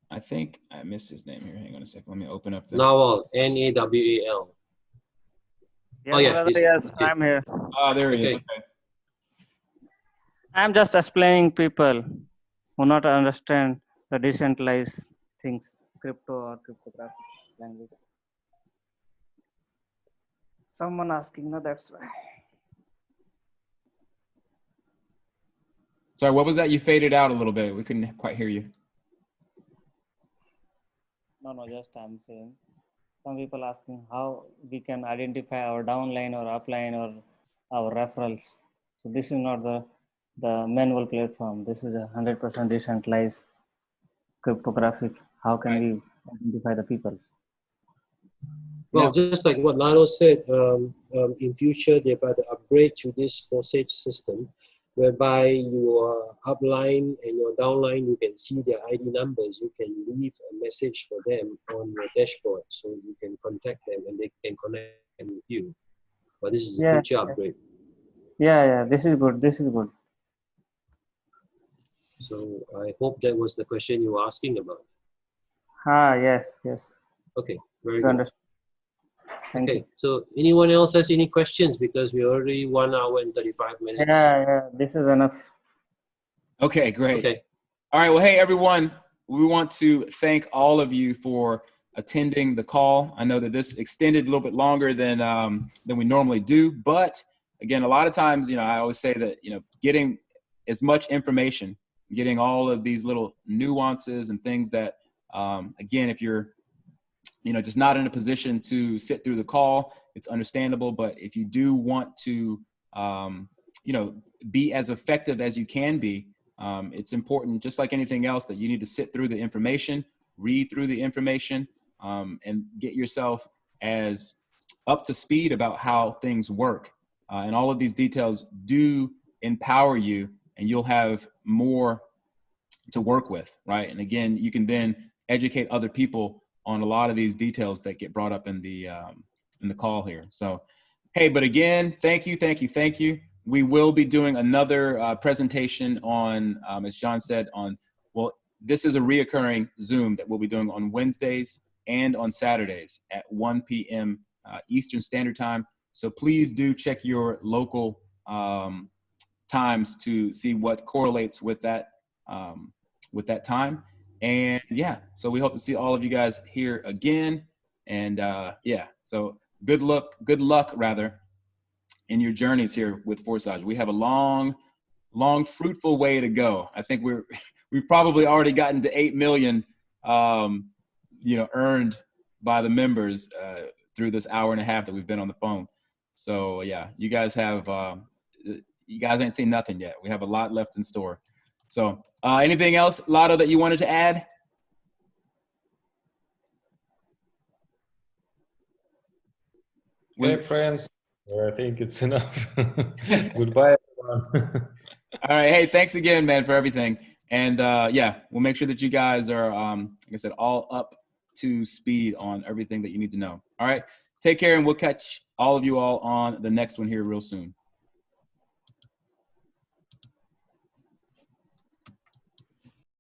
I think I missed his name here. Hang on a second. Let me open up the Nawal, Nawal. Yes, Oh, yeah, brother, yes, I'm here. Oh, there he is. Okay. I'm just explaining people who not understand the decentralized things, crypto or cryptographic language. Someone asking, no, that's why. Sorry, what was that? You faded out a little bit. We couldn't quite hear you. No, just I'm saying. Some people asking how we can identify our downline or upline or our referrals. So this is not the manual platform. This is 100% decentralized cryptographic. How can we identify the people? Well, just like what Lalo said, in future they've got to upgrade to this Forsage system, whereby your upline and your downline, you can see their ID numbers. You can leave a message for them on your dashboard, so you can contact them and they can connect with you. But this is a future upgrade. Yeah, this is good. This is good. So I hope that was the question you were asking about. Yes. Okay, very good. Thank you. So anyone else has any questions? Because we're already 1 hour and 35 minutes. Yeah, this is enough. Okay, great. Okay. All right. Well, hey, everyone. We want to thank all of you for attending the call. I know that this extended a little bit longer than we normally do, but again, a lot of times, I always say that, getting as much information, getting all of these little nuances and things that, again, if you're, just not in a position to sit through the call, it's understandable. But if you do want to, be as effective as you can be, it's important, just like anything else, that you need to sit through the information, read through the information, and get yourself as up to speed about how things work. And all of these details do empower you, and you'll have more to work with, right? And again, you can then educate other people on a lot of these details that get brought up in the call here. So, hey, but again, thank you. We will be doing another presentation on, as John said, this is a reoccurring Zoom that we'll be doing on Wednesdays and on Saturdays at 1 p.m. Eastern Standard Time. So please do check your local times to see what correlates with that with that time. And yeah, so we hope to see all of you guys here again. And yeah, so good luck rather in your journeys here with Forsage. We have a long, fruitful way to go. I think we've probably already gotten to 8 million, earned by the members through this hour and a half that we've been on the phone. So yeah, you guys ain't seen nothing yet. We have a lot left in store. So anything else, Lotto, that you wanted to add? Okay, friends, I think it's enough. Goodbye, everyone. All right. Hey, thanks again, man, for everything. And yeah, we'll make sure that you guys are, like I said, all up to speed on everything that you need to know. All right. Take care, and we'll catch all of you all on the next one here real soon.